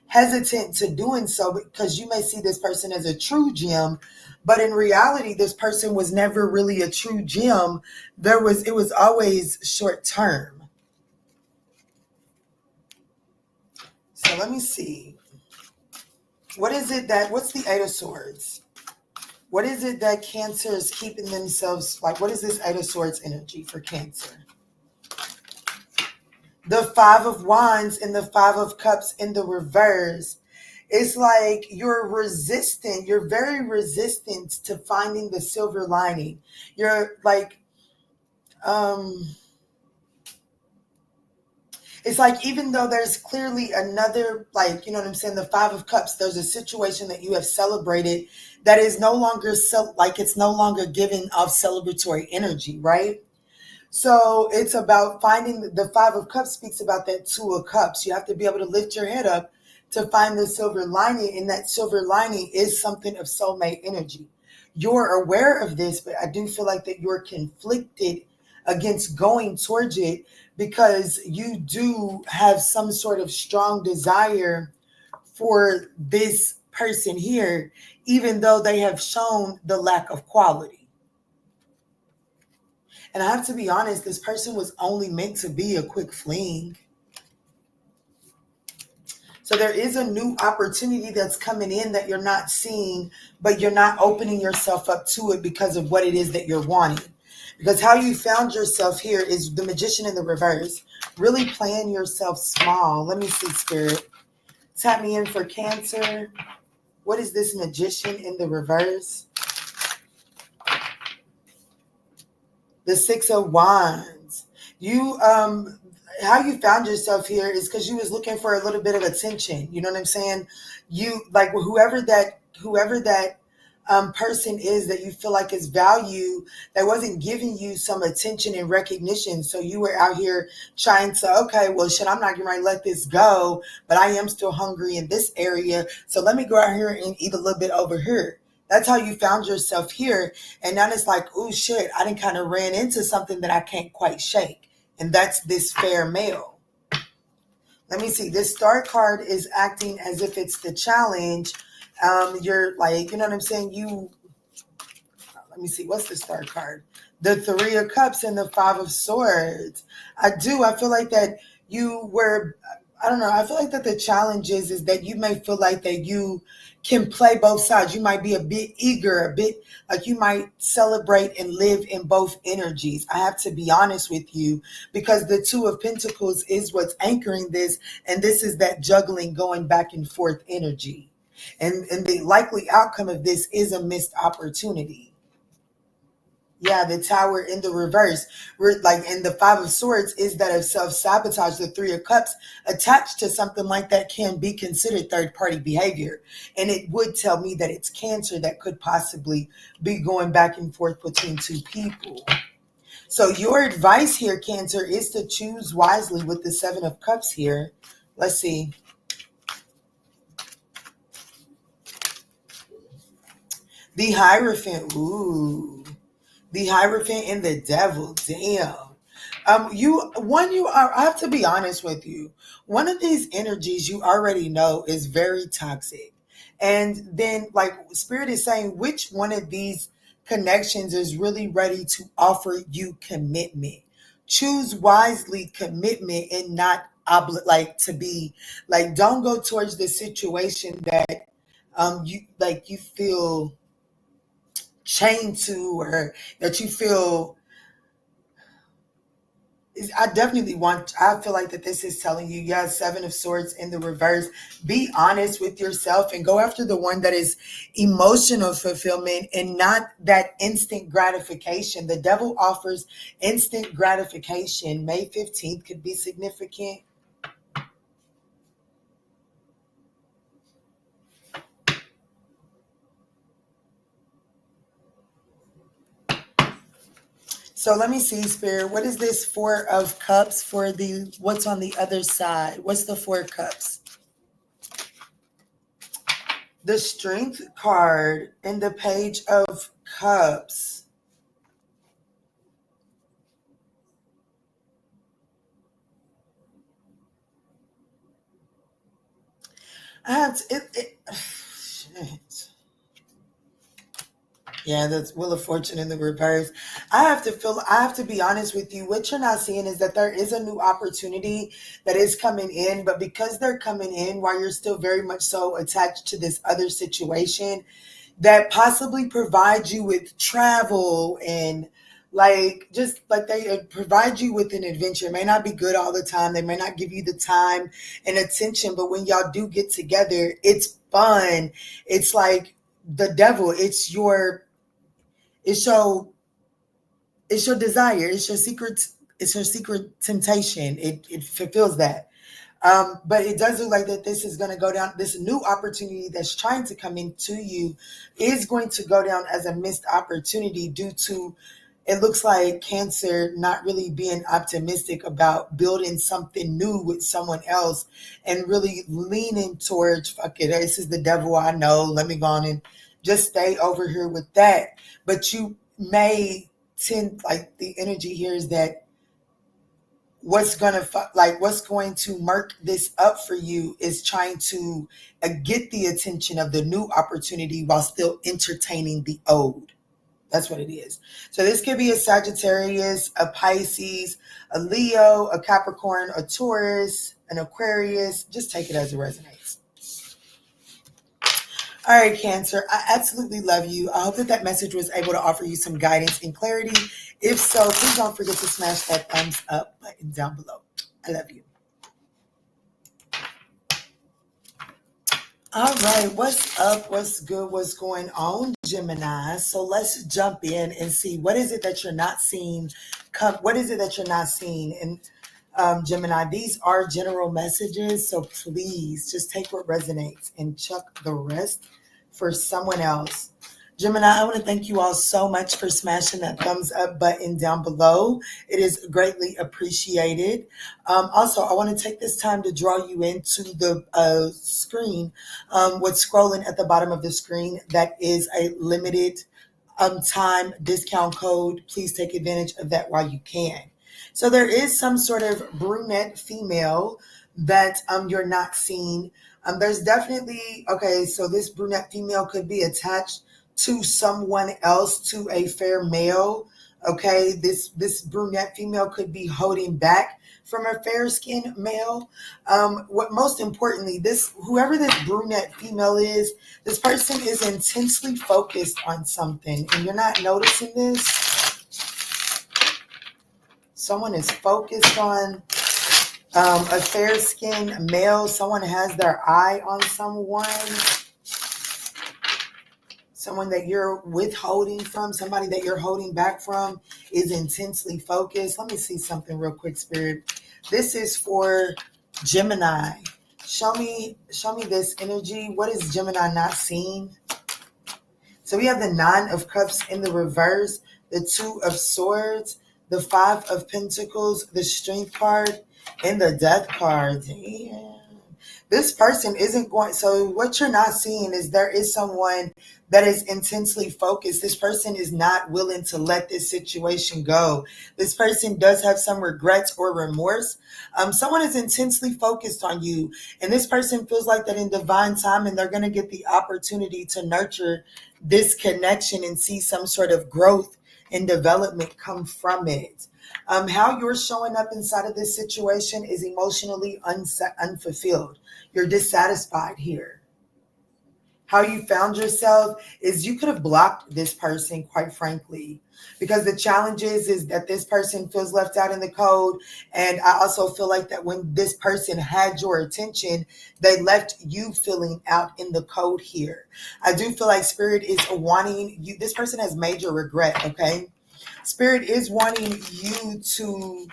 hesitant to doing so because you may see this person as a true gem, but in reality, this person was never really a true gem. It was always short term. So let me see. What's the Eight of Swords? What is it that Cancer is keeping themselves, what is this Eight of Swords energy for Cancer? The Five of Wands and the Five of Cups in the reverse. It's like you're resistant. You're very resistant to finding the silver lining. You're it's like, even though there's clearly another, you know what I'm saying, the Five of Cups, there's a situation that you have celebrated that is no longer it's no longer giving off celebratory energy, right? So it's about finding the Five of Cups speaks about that Two of Cups. You have to be able to lift your head up to find the silver lining, and that silver lining is something of soulmate energy. You're aware of this, but I do feel like that you're conflicted against going towards it, because you do have some sort of strong desire for this person here, even though they have shown the lack of quality. And I have to be honest, this person was only meant to be a quick fling. So there is a new opportunity that's coming in that you're not seeing, but you're not opening yourself up to it because of what it is that you're wanting. Because how you found yourself here is the Magician in the reverse. Really playing yourself small. Let me see, Spirit. Tap me in for Cancer. What is this Magician in the reverse? The Six of Wands. You, how you found yourself here is because you was looking for a little bit of attention. You know what I'm saying? You, like, whoever that person is that you feel like is value, that wasn't giving you some attention and recognition. So you were out here trying to, okay, well, shit, I'm not going to let this go, but I am still hungry in this area. So let me go out here and eat a little bit over here. That's how you found yourself here. And now it's like, oh shit, I done kind of ran into something that I can't quite shake. And that's this fair male. Let me see. This star card is acting as if it's the challenge. You're like, you know what I'm saying? Let me see. What's the star card? The Three of Cups and the Five of Swords. I feel like that you were, I don't know. I feel like that the challenge is that you may feel like that you can play both sides. You might be a bit eager, a bit like you might celebrate and live in both energies. I have to be honest with you, because the Two of Pentacles is what's anchoring this. And this is that juggling, going back and forth energy. And the likely outcome of this is a missed opportunity. Yeah, the Tower in the reverse. We're like, and the Five of Swords is that of self-sabotage. The Three of Cups attached to something like that can be considered third-party behavior. And it would tell me that it's Cancer that could possibly be going back and forth between two people. So your advice here, Cancer, is to choose wisely with the Seven of Cups here. Let's see. The Hierophant. Ooh. The Hierophant and the Devil. Damn. I have to be honest with you. One of these energies you already know is very toxic. And then, like, Spirit is saying, which one of these connections is really ready to offer you commitment? Choose wisely commitment and not to be like, don't go towards the situation that you feel chained to, or that you feel. I feel like that this is telling you, yeah, Seven of Swords in the reverse. Be honest with yourself and go after the one that is emotional fulfillment and not that instant gratification. The Devil offers instant gratification. May 15th could be significant. So let me see, Spirit. What is this Four of Cups for what's on the other side? What's the Four of Cups? The Strength card and the Page of Cups. I have to, shit. Yeah, that's Wheel of Fortune in the reverse. I have to be honest with you. What you're not seeing is that there is a new opportunity that is coming in, but because they're coming in while you're still very much so attached to this other situation that possibly provides you with travel and just like they provide you with an adventure. It may not be good all the time. They may not give you the time and attention, but when y'all do get together, it's fun. It's like the Devil. It's your desire. It's your secret temptation. It fulfills that. But it does look like that this is going to go down. This new opportunity that's trying to come into you is going to go down as a missed opportunity due to, it looks like, Cancer not really being optimistic about building something new with someone else and really leaning towards, fuck it, this is the Devil, I know. Let me go on and just stay over here with that. But you may tend, like, the energy here is that what's going to murk this up for you is trying to get the attention of the new opportunity while still entertaining the old. That's what it is. So this could be a Sagittarius, a Pisces, a Leo, a Capricorn, a Taurus, an Aquarius. Just take it as it resonates. All right, Cancer, I absolutely love you. I hope that message was able to offer you some guidance and clarity If so, please don't forget to smash that thumbs up button down below. I love you. All right, what's up? What's good? What's going on, Gemini? So let's jump in and see what is it that you're not seeing. What is it that you're not seeing? And Gemini, these are general messages, so please just take what resonates and chuck the rest for someone else. Gemini, I want to thank you all so much for smashing that thumbs up button down below. It is greatly appreciated. Also, I want to take this time to draw you into the screen. What's scrolling at the bottom of the screen, that is a limited time discount code. Please take advantage of that while you can. So there is some sort of brunette female that you're not seeing. There's definitely, okay, so this brunette female could be attached to someone else, to a fair male. Okay, this brunette female could be holding back from a fair-skinned male. What most importantly, whoever this brunette female is, this person is intensely focused on something, and you're not noticing this. Someone is focused on a fair-skinned male. Someone has their eye on someone. Someone that you're withholding from, somebody that you're holding back from is intensely focused. Let me see something real quick, Spirit. This is for Gemini. Show me this energy. What is Gemini not seeing? So we have the 9 of Cups in the reverse, the 2 of Swords, the 5 of Pentacles, the Strength card, and the Death card. Damn. This person isn't going, so what you're not seeing is there is someone that is intensely focused. This person is not willing to let this situation go. This person does have some regrets or remorse. Someone is intensely focused on you, and this person feels like that in divine time, and they're going to get the opportunity to nurture this connection and see some sort of growth and development come from it. How you're showing up inside of this situation is emotionally unfulfilled. You're dissatisfied here. How you found yourself is you could have blocked this person, quite frankly, because the challenge is that this person feels left out in the cold. And I also feel like that when this person had your attention, they left you feeling out in the cold here. I do feel like Spirit is wanting you. This person has major regret, okay? Spirit is wanting you to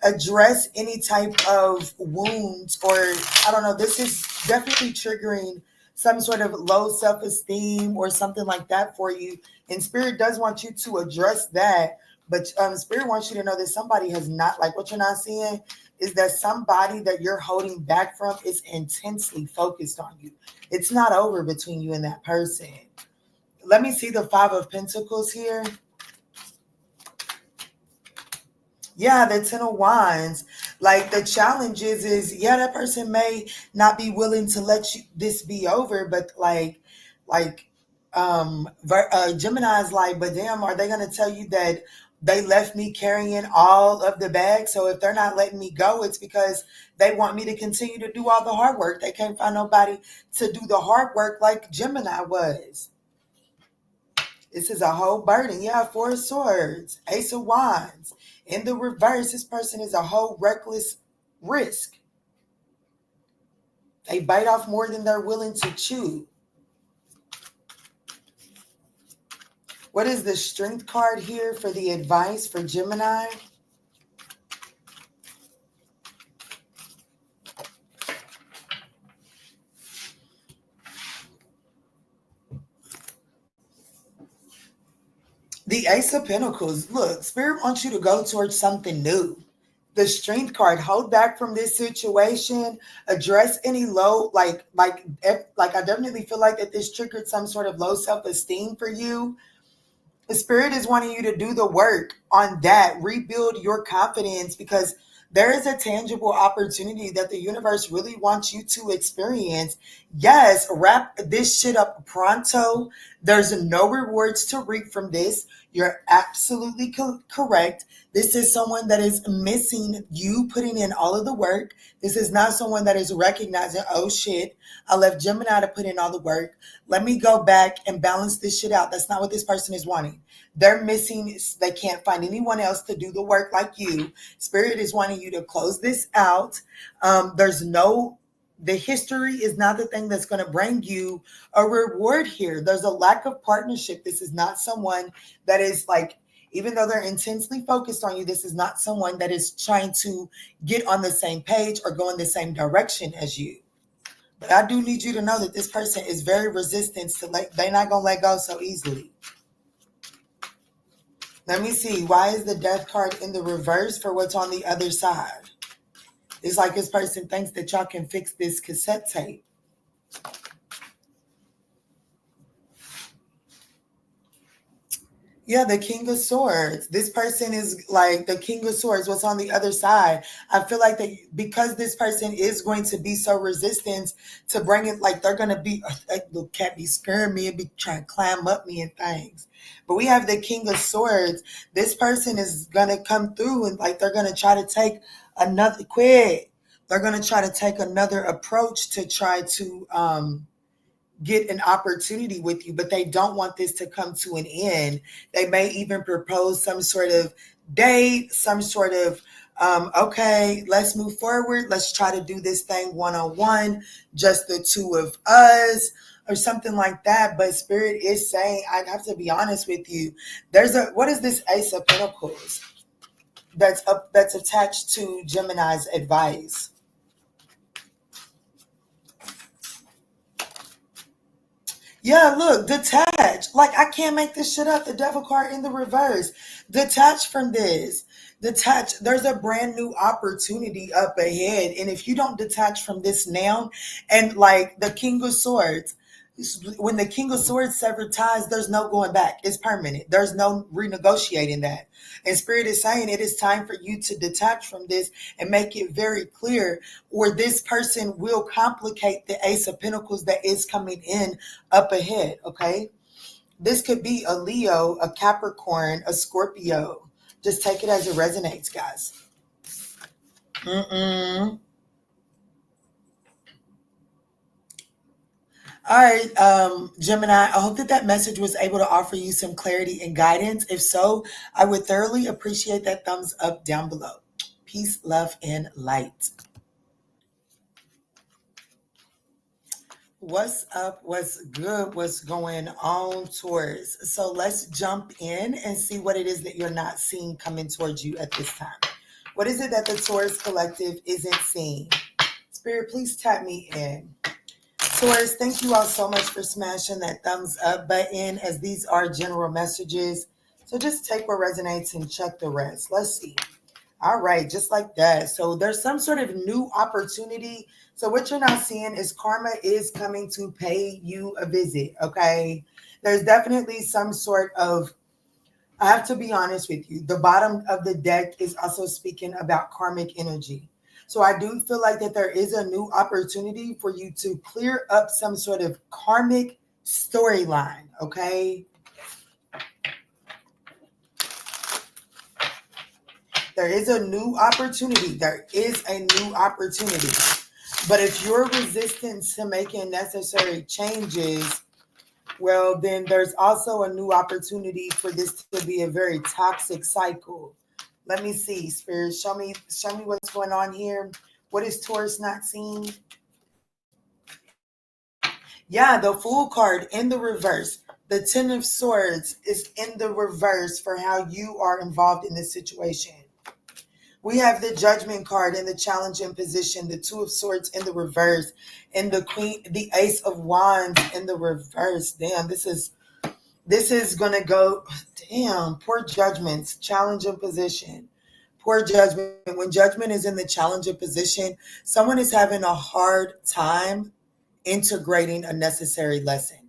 address any type of wounds, or I don't know, this is definitely triggering some sort of low self-esteem or something like that for you. And Spirit does want you to address that. But Spirit wants you to know that somebody has not, like what you're not seeing is that somebody that you're holding back from is intensely focused on you. It's not over between you and that person. Let me see the 5 of Pentacles here. Yeah, the 10 of Wands. Like the challenge is yeah, that person may not be willing to let this be over, but Gemini's like, but damn, are they going to tell you that they left me carrying all of the bags? So if they're not letting me go, it's because they want me to continue to do all the hard work. They can't find nobody to do the hard work like Gemini was. This is a whole burden. Yeah, 4 of Swords, Ace of Wands. In the reverse, this person is a whole reckless risk. They bite off more than they're willing to chew. What is the Strength card here for the advice for Gemini? The Ace of Pentacles. Look, Spirit wants you to go towards something new. The Strength card. Hold back from this situation. Address any low, like I definitely feel like that this triggered some sort of low self-esteem for you. The Spirit is wanting you to do the work on that. Rebuild your confidence, because there is a tangible opportunity that the universe really wants you to experience. Yes, wrap this shit up pronto. There's no rewards to reap from this. You're absolutely correct. This is someone that is missing you putting in all of the work. This is not someone that is recognizing, oh shit, I left Gemini to put in all the work. Let me go back and balance this shit out. That's not what this person is wanting. They're missing, they can't find anyone else to do the work like you. Spirit is wanting you to close this out. The history is not the thing that's going to bring you a reward here. There's a lack of partnership. This is not someone that is like, even though they're intensely focused on you, this is not someone that is trying to get on the same page or go in the same direction as you. But I do need you to know that this person is very resistant to they're not going to let go so easily. Let me see. Why is the death card in the reverse for what's on the other side? It's like this person thinks that y'all can fix this cassette tape. Yeah, the King of Swords. This person is like the King of Swords. What's on the other side? I feel like that because this person is going to be so resistant to bring it, like they're going to be, that little cat be scaring me and be trying to climb up me and things. But we have the King of Swords. This person is going to come through and like they're going to try to take another They're going to try to take another approach to try to get an opportunity with you, but they don't want this to come to an end. They may even propose some sort of date, some sort of, okay, let's move forward. Let's try to do this thing one-on-one, just the two of us, or something like that. But Spirit is saying, I have to be honest with you. What is this Ace of Pentacles that's attached to Gemini's advice? Yeah, look, detach. Like, I can't make this shit up. The Devil card in the reverse. Detach from this. Detach. There's a brand new opportunity up ahead. And if you don't detach from this now, and like the King of Swords, when the King of Swords sever ties, there's no going back. It's permanent. There's no renegotiating that. And Spirit is saying it is time for you to detach from this and make it very clear, or this person will complicate the Ace of Pentacles that is coming in up ahead, okay? This could be a Leo, a Capricorn, a Scorpio. Just take it as it resonates, guys. All right, Gemini, I hope that message was able to offer you some clarity and guidance. If so, I would thoroughly appreciate that thumbs up down below. Peace, love, and light. What's up? What's good? What's going on, Taurus? So let's jump in and see what it is that you're not seeing coming towards you at this time. What is it that the Taurus collective isn't seeing? Spirit, please tap me in. Taurus, thank you all so much for smashing that thumbs up button, as these are general messages. So just take what resonates and check the rest. Let's see. All right, just like that. So there's some sort of new opportunity. So what you're not seeing is karma is coming to pay you a visit, okay? There's definitely some sort of, I have to be honest with you, the bottom of the deck is also speaking about karmic energy. So I do feel like that there is a new opportunity for you to clear up some sort of karmic storyline, okay? There is a new opportunity. There is a new opportunity. But if you're resistant to making necessary changes, well, then there's also a new opportunity for this to be a very toxic cycle. Let me see, Spirit. Show me what's going on here. What is Taurus not seeing? Yeah, the Fool card in the reverse. The Ten of Swords is in the reverse for how you are involved in this situation. We have the Judgment card in the challenging position, the Two of Swords in the reverse, and the Ace of Wands in the reverse. Damn, this is gonna go. Damn, poor judgments, challenging position. Poor judgment. When judgment is in the challenging position, someone is having a hard time integrating a necessary lesson.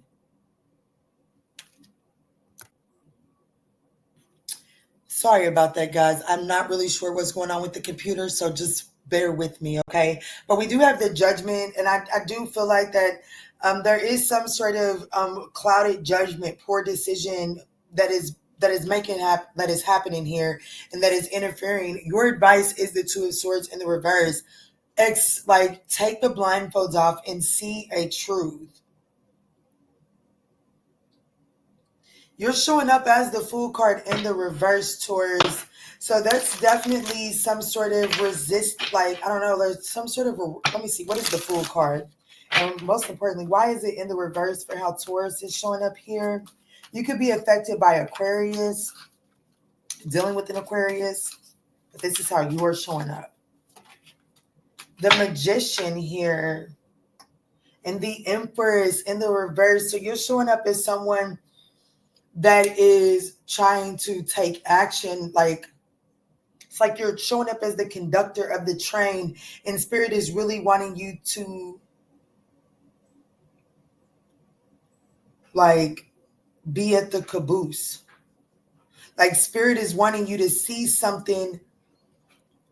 Sorry about that, guys. I'm not really sure what's going on with the computer, so just bear with me, okay? But we do have the Judgment, and I do feel like that there is some sort of clouded judgment, poor decision that is that is that is happening here and that is interfering. Your advice is the Two of Swords in the reverse. Like, take the blindfolds off and see a truth. You're showing up as the Fool card in the reverse, Taurus. So that's definitely some sort of like, I don't know, there's some sort of, let me see, what is the Fool card? And most importantly, why is it in the reverse for how Taurus is showing up here? You could be affected by Aquarius, dealing with an Aquarius, but this is how you are showing up. The Magician here and the Empress in the reverse. So you're showing up as someone that is trying to take action. Like, it's like you're showing up as the conductor of the train, and Spirit is really wanting you to, like, be at the caboose. Like, Spirit is wanting you to see something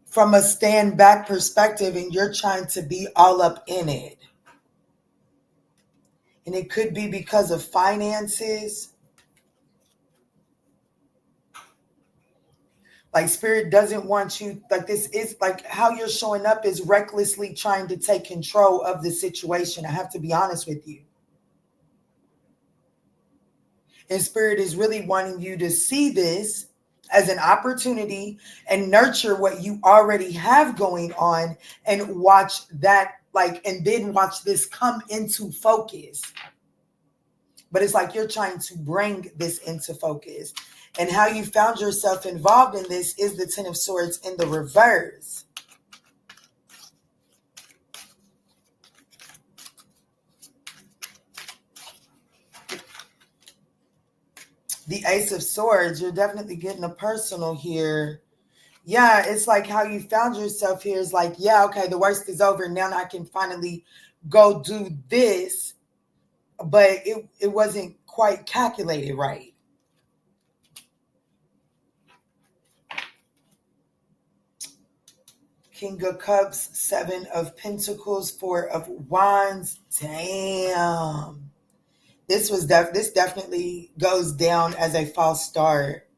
from a stand back perspective, and you're trying to be all up in it. And it could be because of finances. Like, Spirit doesn't want you, like, this is like how you're showing up is recklessly trying to take control of the situation. I have to be honest with you. And Spirit is really wanting you to see this as an opportunity and nurture what you already have going on and watch that, like, and then watch this come into focus. But it's like you're trying to bring this into focus. And how you found yourself involved in this is the Ten of Swords in the reverse. The Ace of Swords, you're definitely getting a personal here. Yeah, it's like how you found yourself here is like, yeah, okay, the worst is over. Now I can finally go do this. But it wasn't quite calculated right. King of Cups, Seven of Pentacles, Four of Wands. Damn. This definitely goes down as a false start.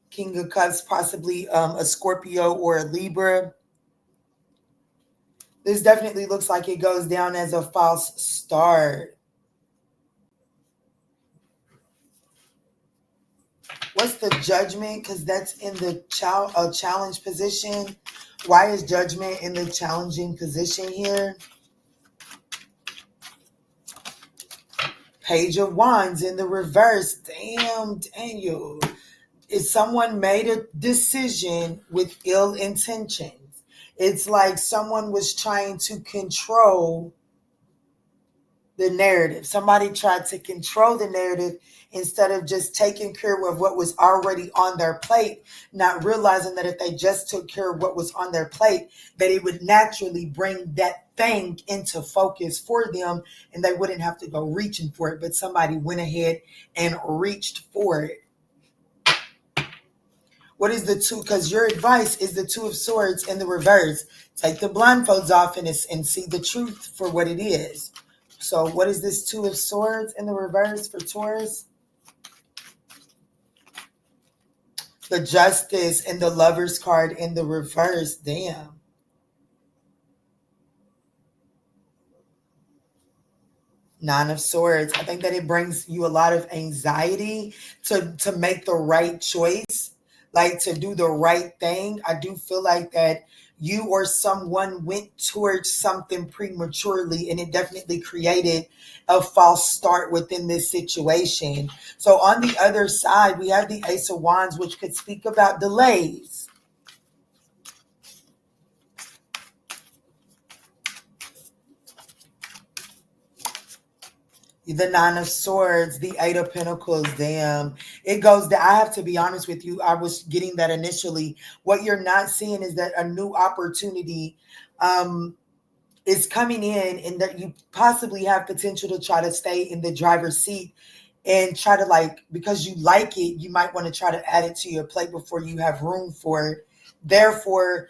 King of Cups, possibly a Scorpio or a Libra. This definitely looks like it goes down as a false start. What's the Judgment? Because that's in the challenge position. Why is Judgment in the challenging position here? Page of Wands in the reverse. Damn, Daniel. If someone made a decision with ill intentions, it's like someone was trying to control the narrative. Somebody tried to control the narrative instead of just taking care of what was already on their plate, not realizing that if they just took care of what was on their plate, that it would naturally bring that thing into focus for them and they wouldn't have to go reaching for it. But somebody went ahead and reached for it. What is the two? Because your advice is the Two of Swords in the reverse. Take the blindfolds off and see the truth for what it is. So what is this Two of Swords in the reverse for Taurus? The Justice and the Lover's card in the reverse. Damn. Nine of Swords. I think that it brings you a lot of anxiety to make the right choice, like to do the right thing. I do feel like that you or someone went towards something prematurely, and it definitely created a false start within this situation. So on the other side, we have the Ace of Wands, which could speak about delays. The Nine of Swords, the Eight of Pentacles, damn. It goes down. I have to be honest with you. I was getting that initially. What you're not seeing is that a new opportunity is coming in and that you possibly have potential to try to stay in the driver's seat and try to, like, because you like it, you might want to try to add it to your plate before you have room for it. Therefore,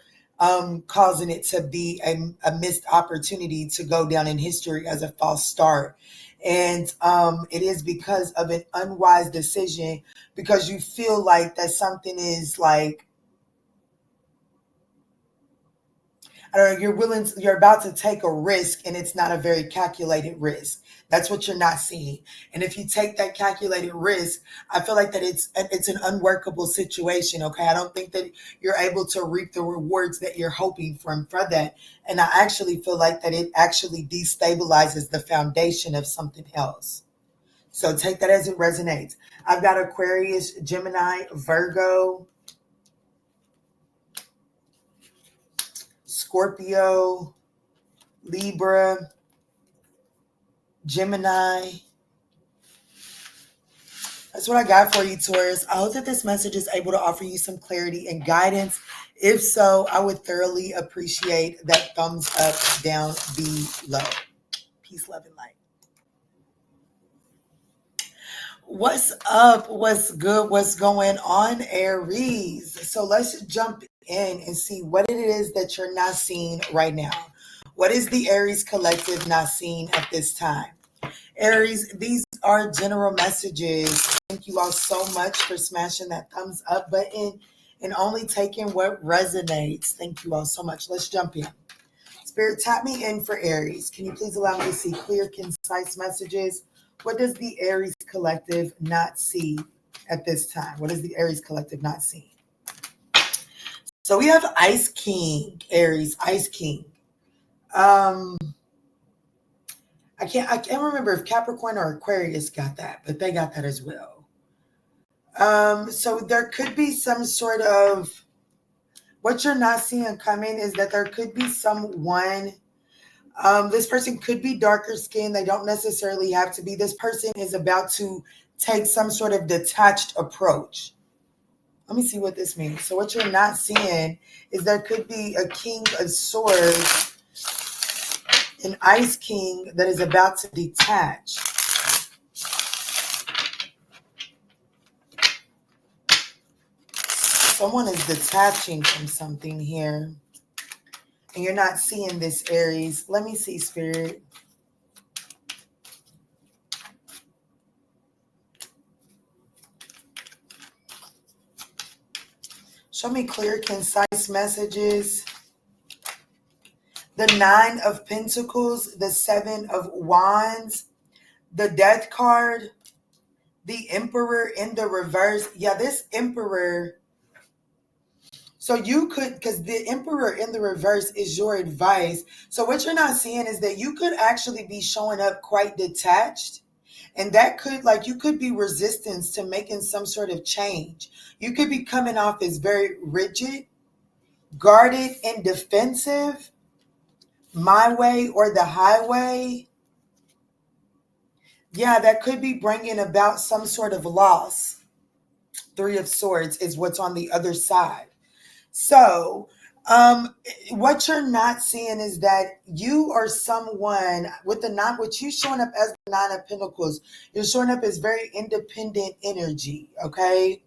causing it to be a missed opportunity to go down in history as a false start. And it is because of an unwise decision, because you feel like that something is like, I don't know, you're about to take a risk and it's not a very calculated risk. That's what you're not seeing. And if you take that calculated risk, I feel like that it's an unworkable situation. Okay. I don't think that you're able to reap the rewards that you're hoping for that. And I actually feel like that it actually destabilizes the foundation of something else. So take that as it resonates. I've got Aquarius, Gemini, Virgo, Scorpio, Libra, Gemini. That's what I got for you, Taurus. I hope that this message is able to offer you some clarity and guidance. If so, I would thoroughly appreciate that thumbs up down below. Peace, love, and light. What's up? What's good? What's going on, Aries? So let's jump in and see what it is that you're not seeing right now. What is the Aries collective not seeing at this time? Aries, these are general messages. Thank you all so much for smashing that thumbs up button and only taking what resonates. Thank you all so much. Let's jump in. Spirit, tap me in for Aries. Can you please allow me to see clear, concise messages? What does the Aries collective not see at this time? What does the Aries collective not see? So we have Ice King, Aries, Ice King. I can't remember if Capricorn or Aquarius got that, but they got that as well. So there could be some sort of, what you're not seeing coming is that there could be someone, this person could be darker skinned. They don't necessarily have to be. This person is about to take some sort of detached approach. Let me see what this means. So what you're not seeing is there could be a King of Swords, an Ice King that is about to detach. Someone is detaching from something here. And you're not seeing this, Aries. Let me see, Spirit. Show me clear, concise messages. The 9 of Pentacles, the 7 of Wands, the Death card, the Emperor in the reverse. Yeah, this Emperor. So you could, because the Emperor in the reverse is your advice. So what you're not seeing is that you could actually be showing up quite detached. And that could, like, you could be resistance to making some sort of change. You could be coming off as very rigid, guarded, and defensive. My way or the highway. Yeah, that could be bringing about some sort of loss. 3 of Swords is what's on the other side. So what you're not seeing is that you are someone with the 9, with you showing up as the 9 of Pentacles, you're showing up as very independent energy, okay?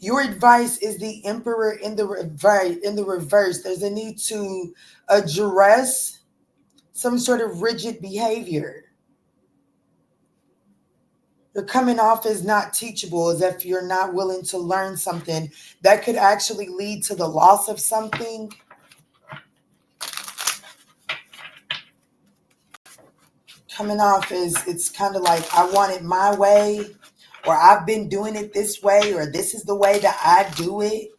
Your advice is the Emperor in the reverse. There's a need to address some sort of rigid behavior. You're coming off as not teachable, as if you're not willing to learn something that could actually lead to the loss of something. Coming off as it's kind of like, I want it my way, or I've been doing it this way, or this is the way that I do it.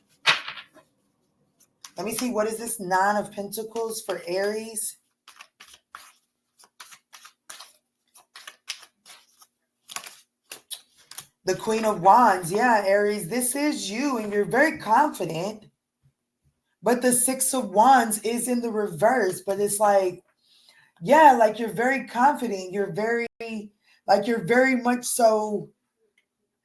Let me see, what is this 9 of Pentacles for Aries? The Queen of Wands. Yeah, Aries, this is you, and you're very confident. But the 6 of Wands is in the reverse, but it's like, yeah, like you're very confident. You're very much so,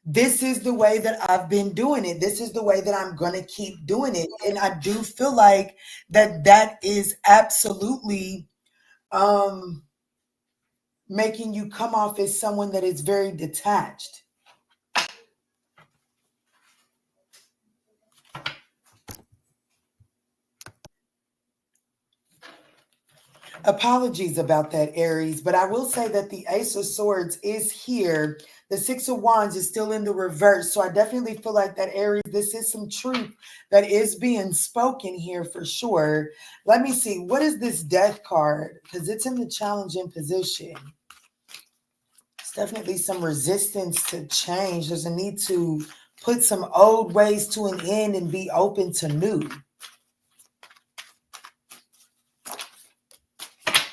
this is the way that I've been doing it. This is the way that I'm going to keep doing it. And I do feel like that is absolutely making you come off as someone that is very detached. Apologies about that, Aries, but I will say that the Ace of Swords is here. The Six of Wands is still in the reverse. So I definitely feel like that, Aries, this is some truth that is being spoken here for sure. Let me see. What is this Death card? Because it's in the challenging position. It's definitely some resistance to change. There's a need to put some old ways to an end and be open to new.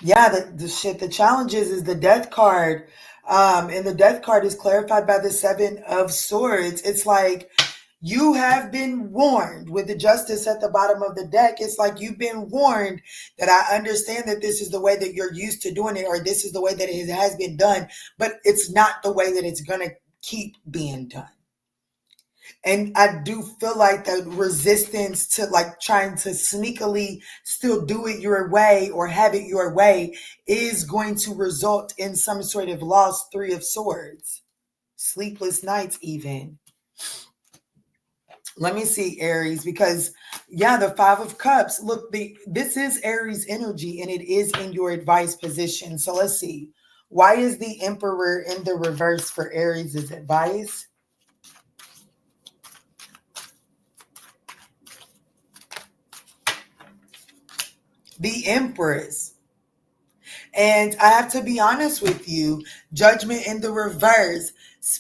Yeah, the challenge is the Death card. And the Death card is clarified by the Seven of Swords. It's like you have been warned with the Justice at the bottom of the deck. It's like you've been warned that I understand that this is the way that you're used to doing it, or this is the way that it has been done, but it's not the way that it's going to keep being done. And I do feel like the resistance to like trying to sneakily still do it your way or have it your way is going to result in some sort of loss. Three of Swords, sleepless nights even. Let me see, Aries, because yeah, the Five of Cups. Look, this is Aries energy and it is in your advice position. So let's see. Why is the Emperor in the reverse for Aries' advice? The Empress. And I have to be honest with you, Judgment in the reverse,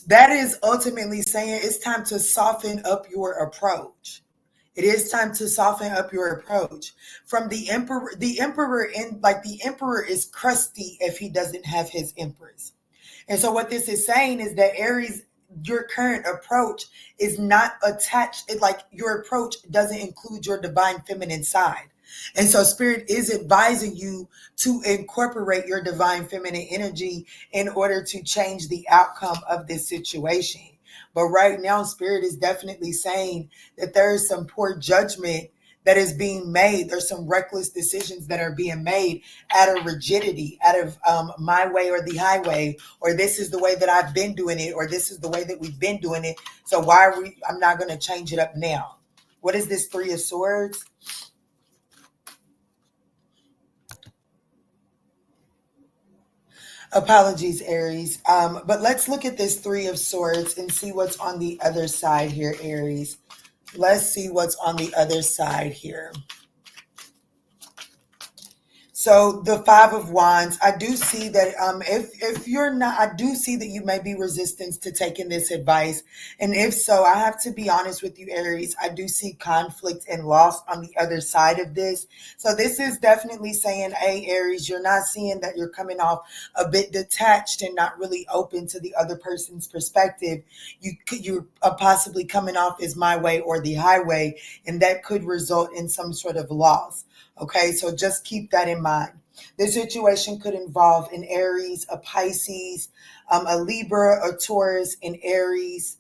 that is ultimately saying it's time to soften up your approach. It is time to soften up your approach. From the emperor in like the emperor is crusty if he doesn't have his empress. And so what this is saying is that Aries, your current approach is not attached. Like your approach doesn't include your divine feminine side. And so Spirit is advising you to incorporate your divine feminine energy in order to change the outcome of this situation. But right now, Spirit is definitely saying that there is some poor judgment that is being made. There's some reckless decisions that are being made out of rigidity, out of my way or the highway, or this is the way that I've been doing it, or this is the way that we've been doing it. So why are we? I'm not going to change it up now. What is this Three of Swords? Apologies, Aries. But let's look at this Three of Swords and see what's on the other side here, Aries. Let's see what's on the other side here. So the Five of Wands, I do see that if you're not, I do see that you may be resistant to taking this advice. And if so, I have to be honest with you, Aries, I do see conflict and loss on the other side of this. So this is definitely saying, hey, Aries, you're not seeing that you're coming off a bit detached and not really open to the other person's perspective. You're possibly coming off as my way or the highway, and that could result in some sort of loss. Okay, so just keep that in mind. This situation could involve an Aries, a Pisces, a Libra, a Taurus, an Aries.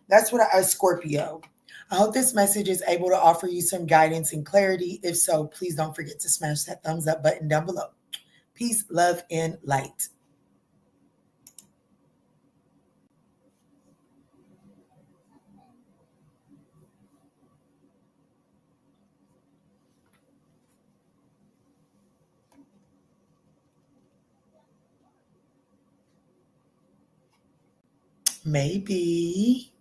That's what a Scorpio. I hope this message is able to offer you some guidance and clarity. If so, please don't forget to smash that thumbs up button down below. Peace, love, and light. Maybe.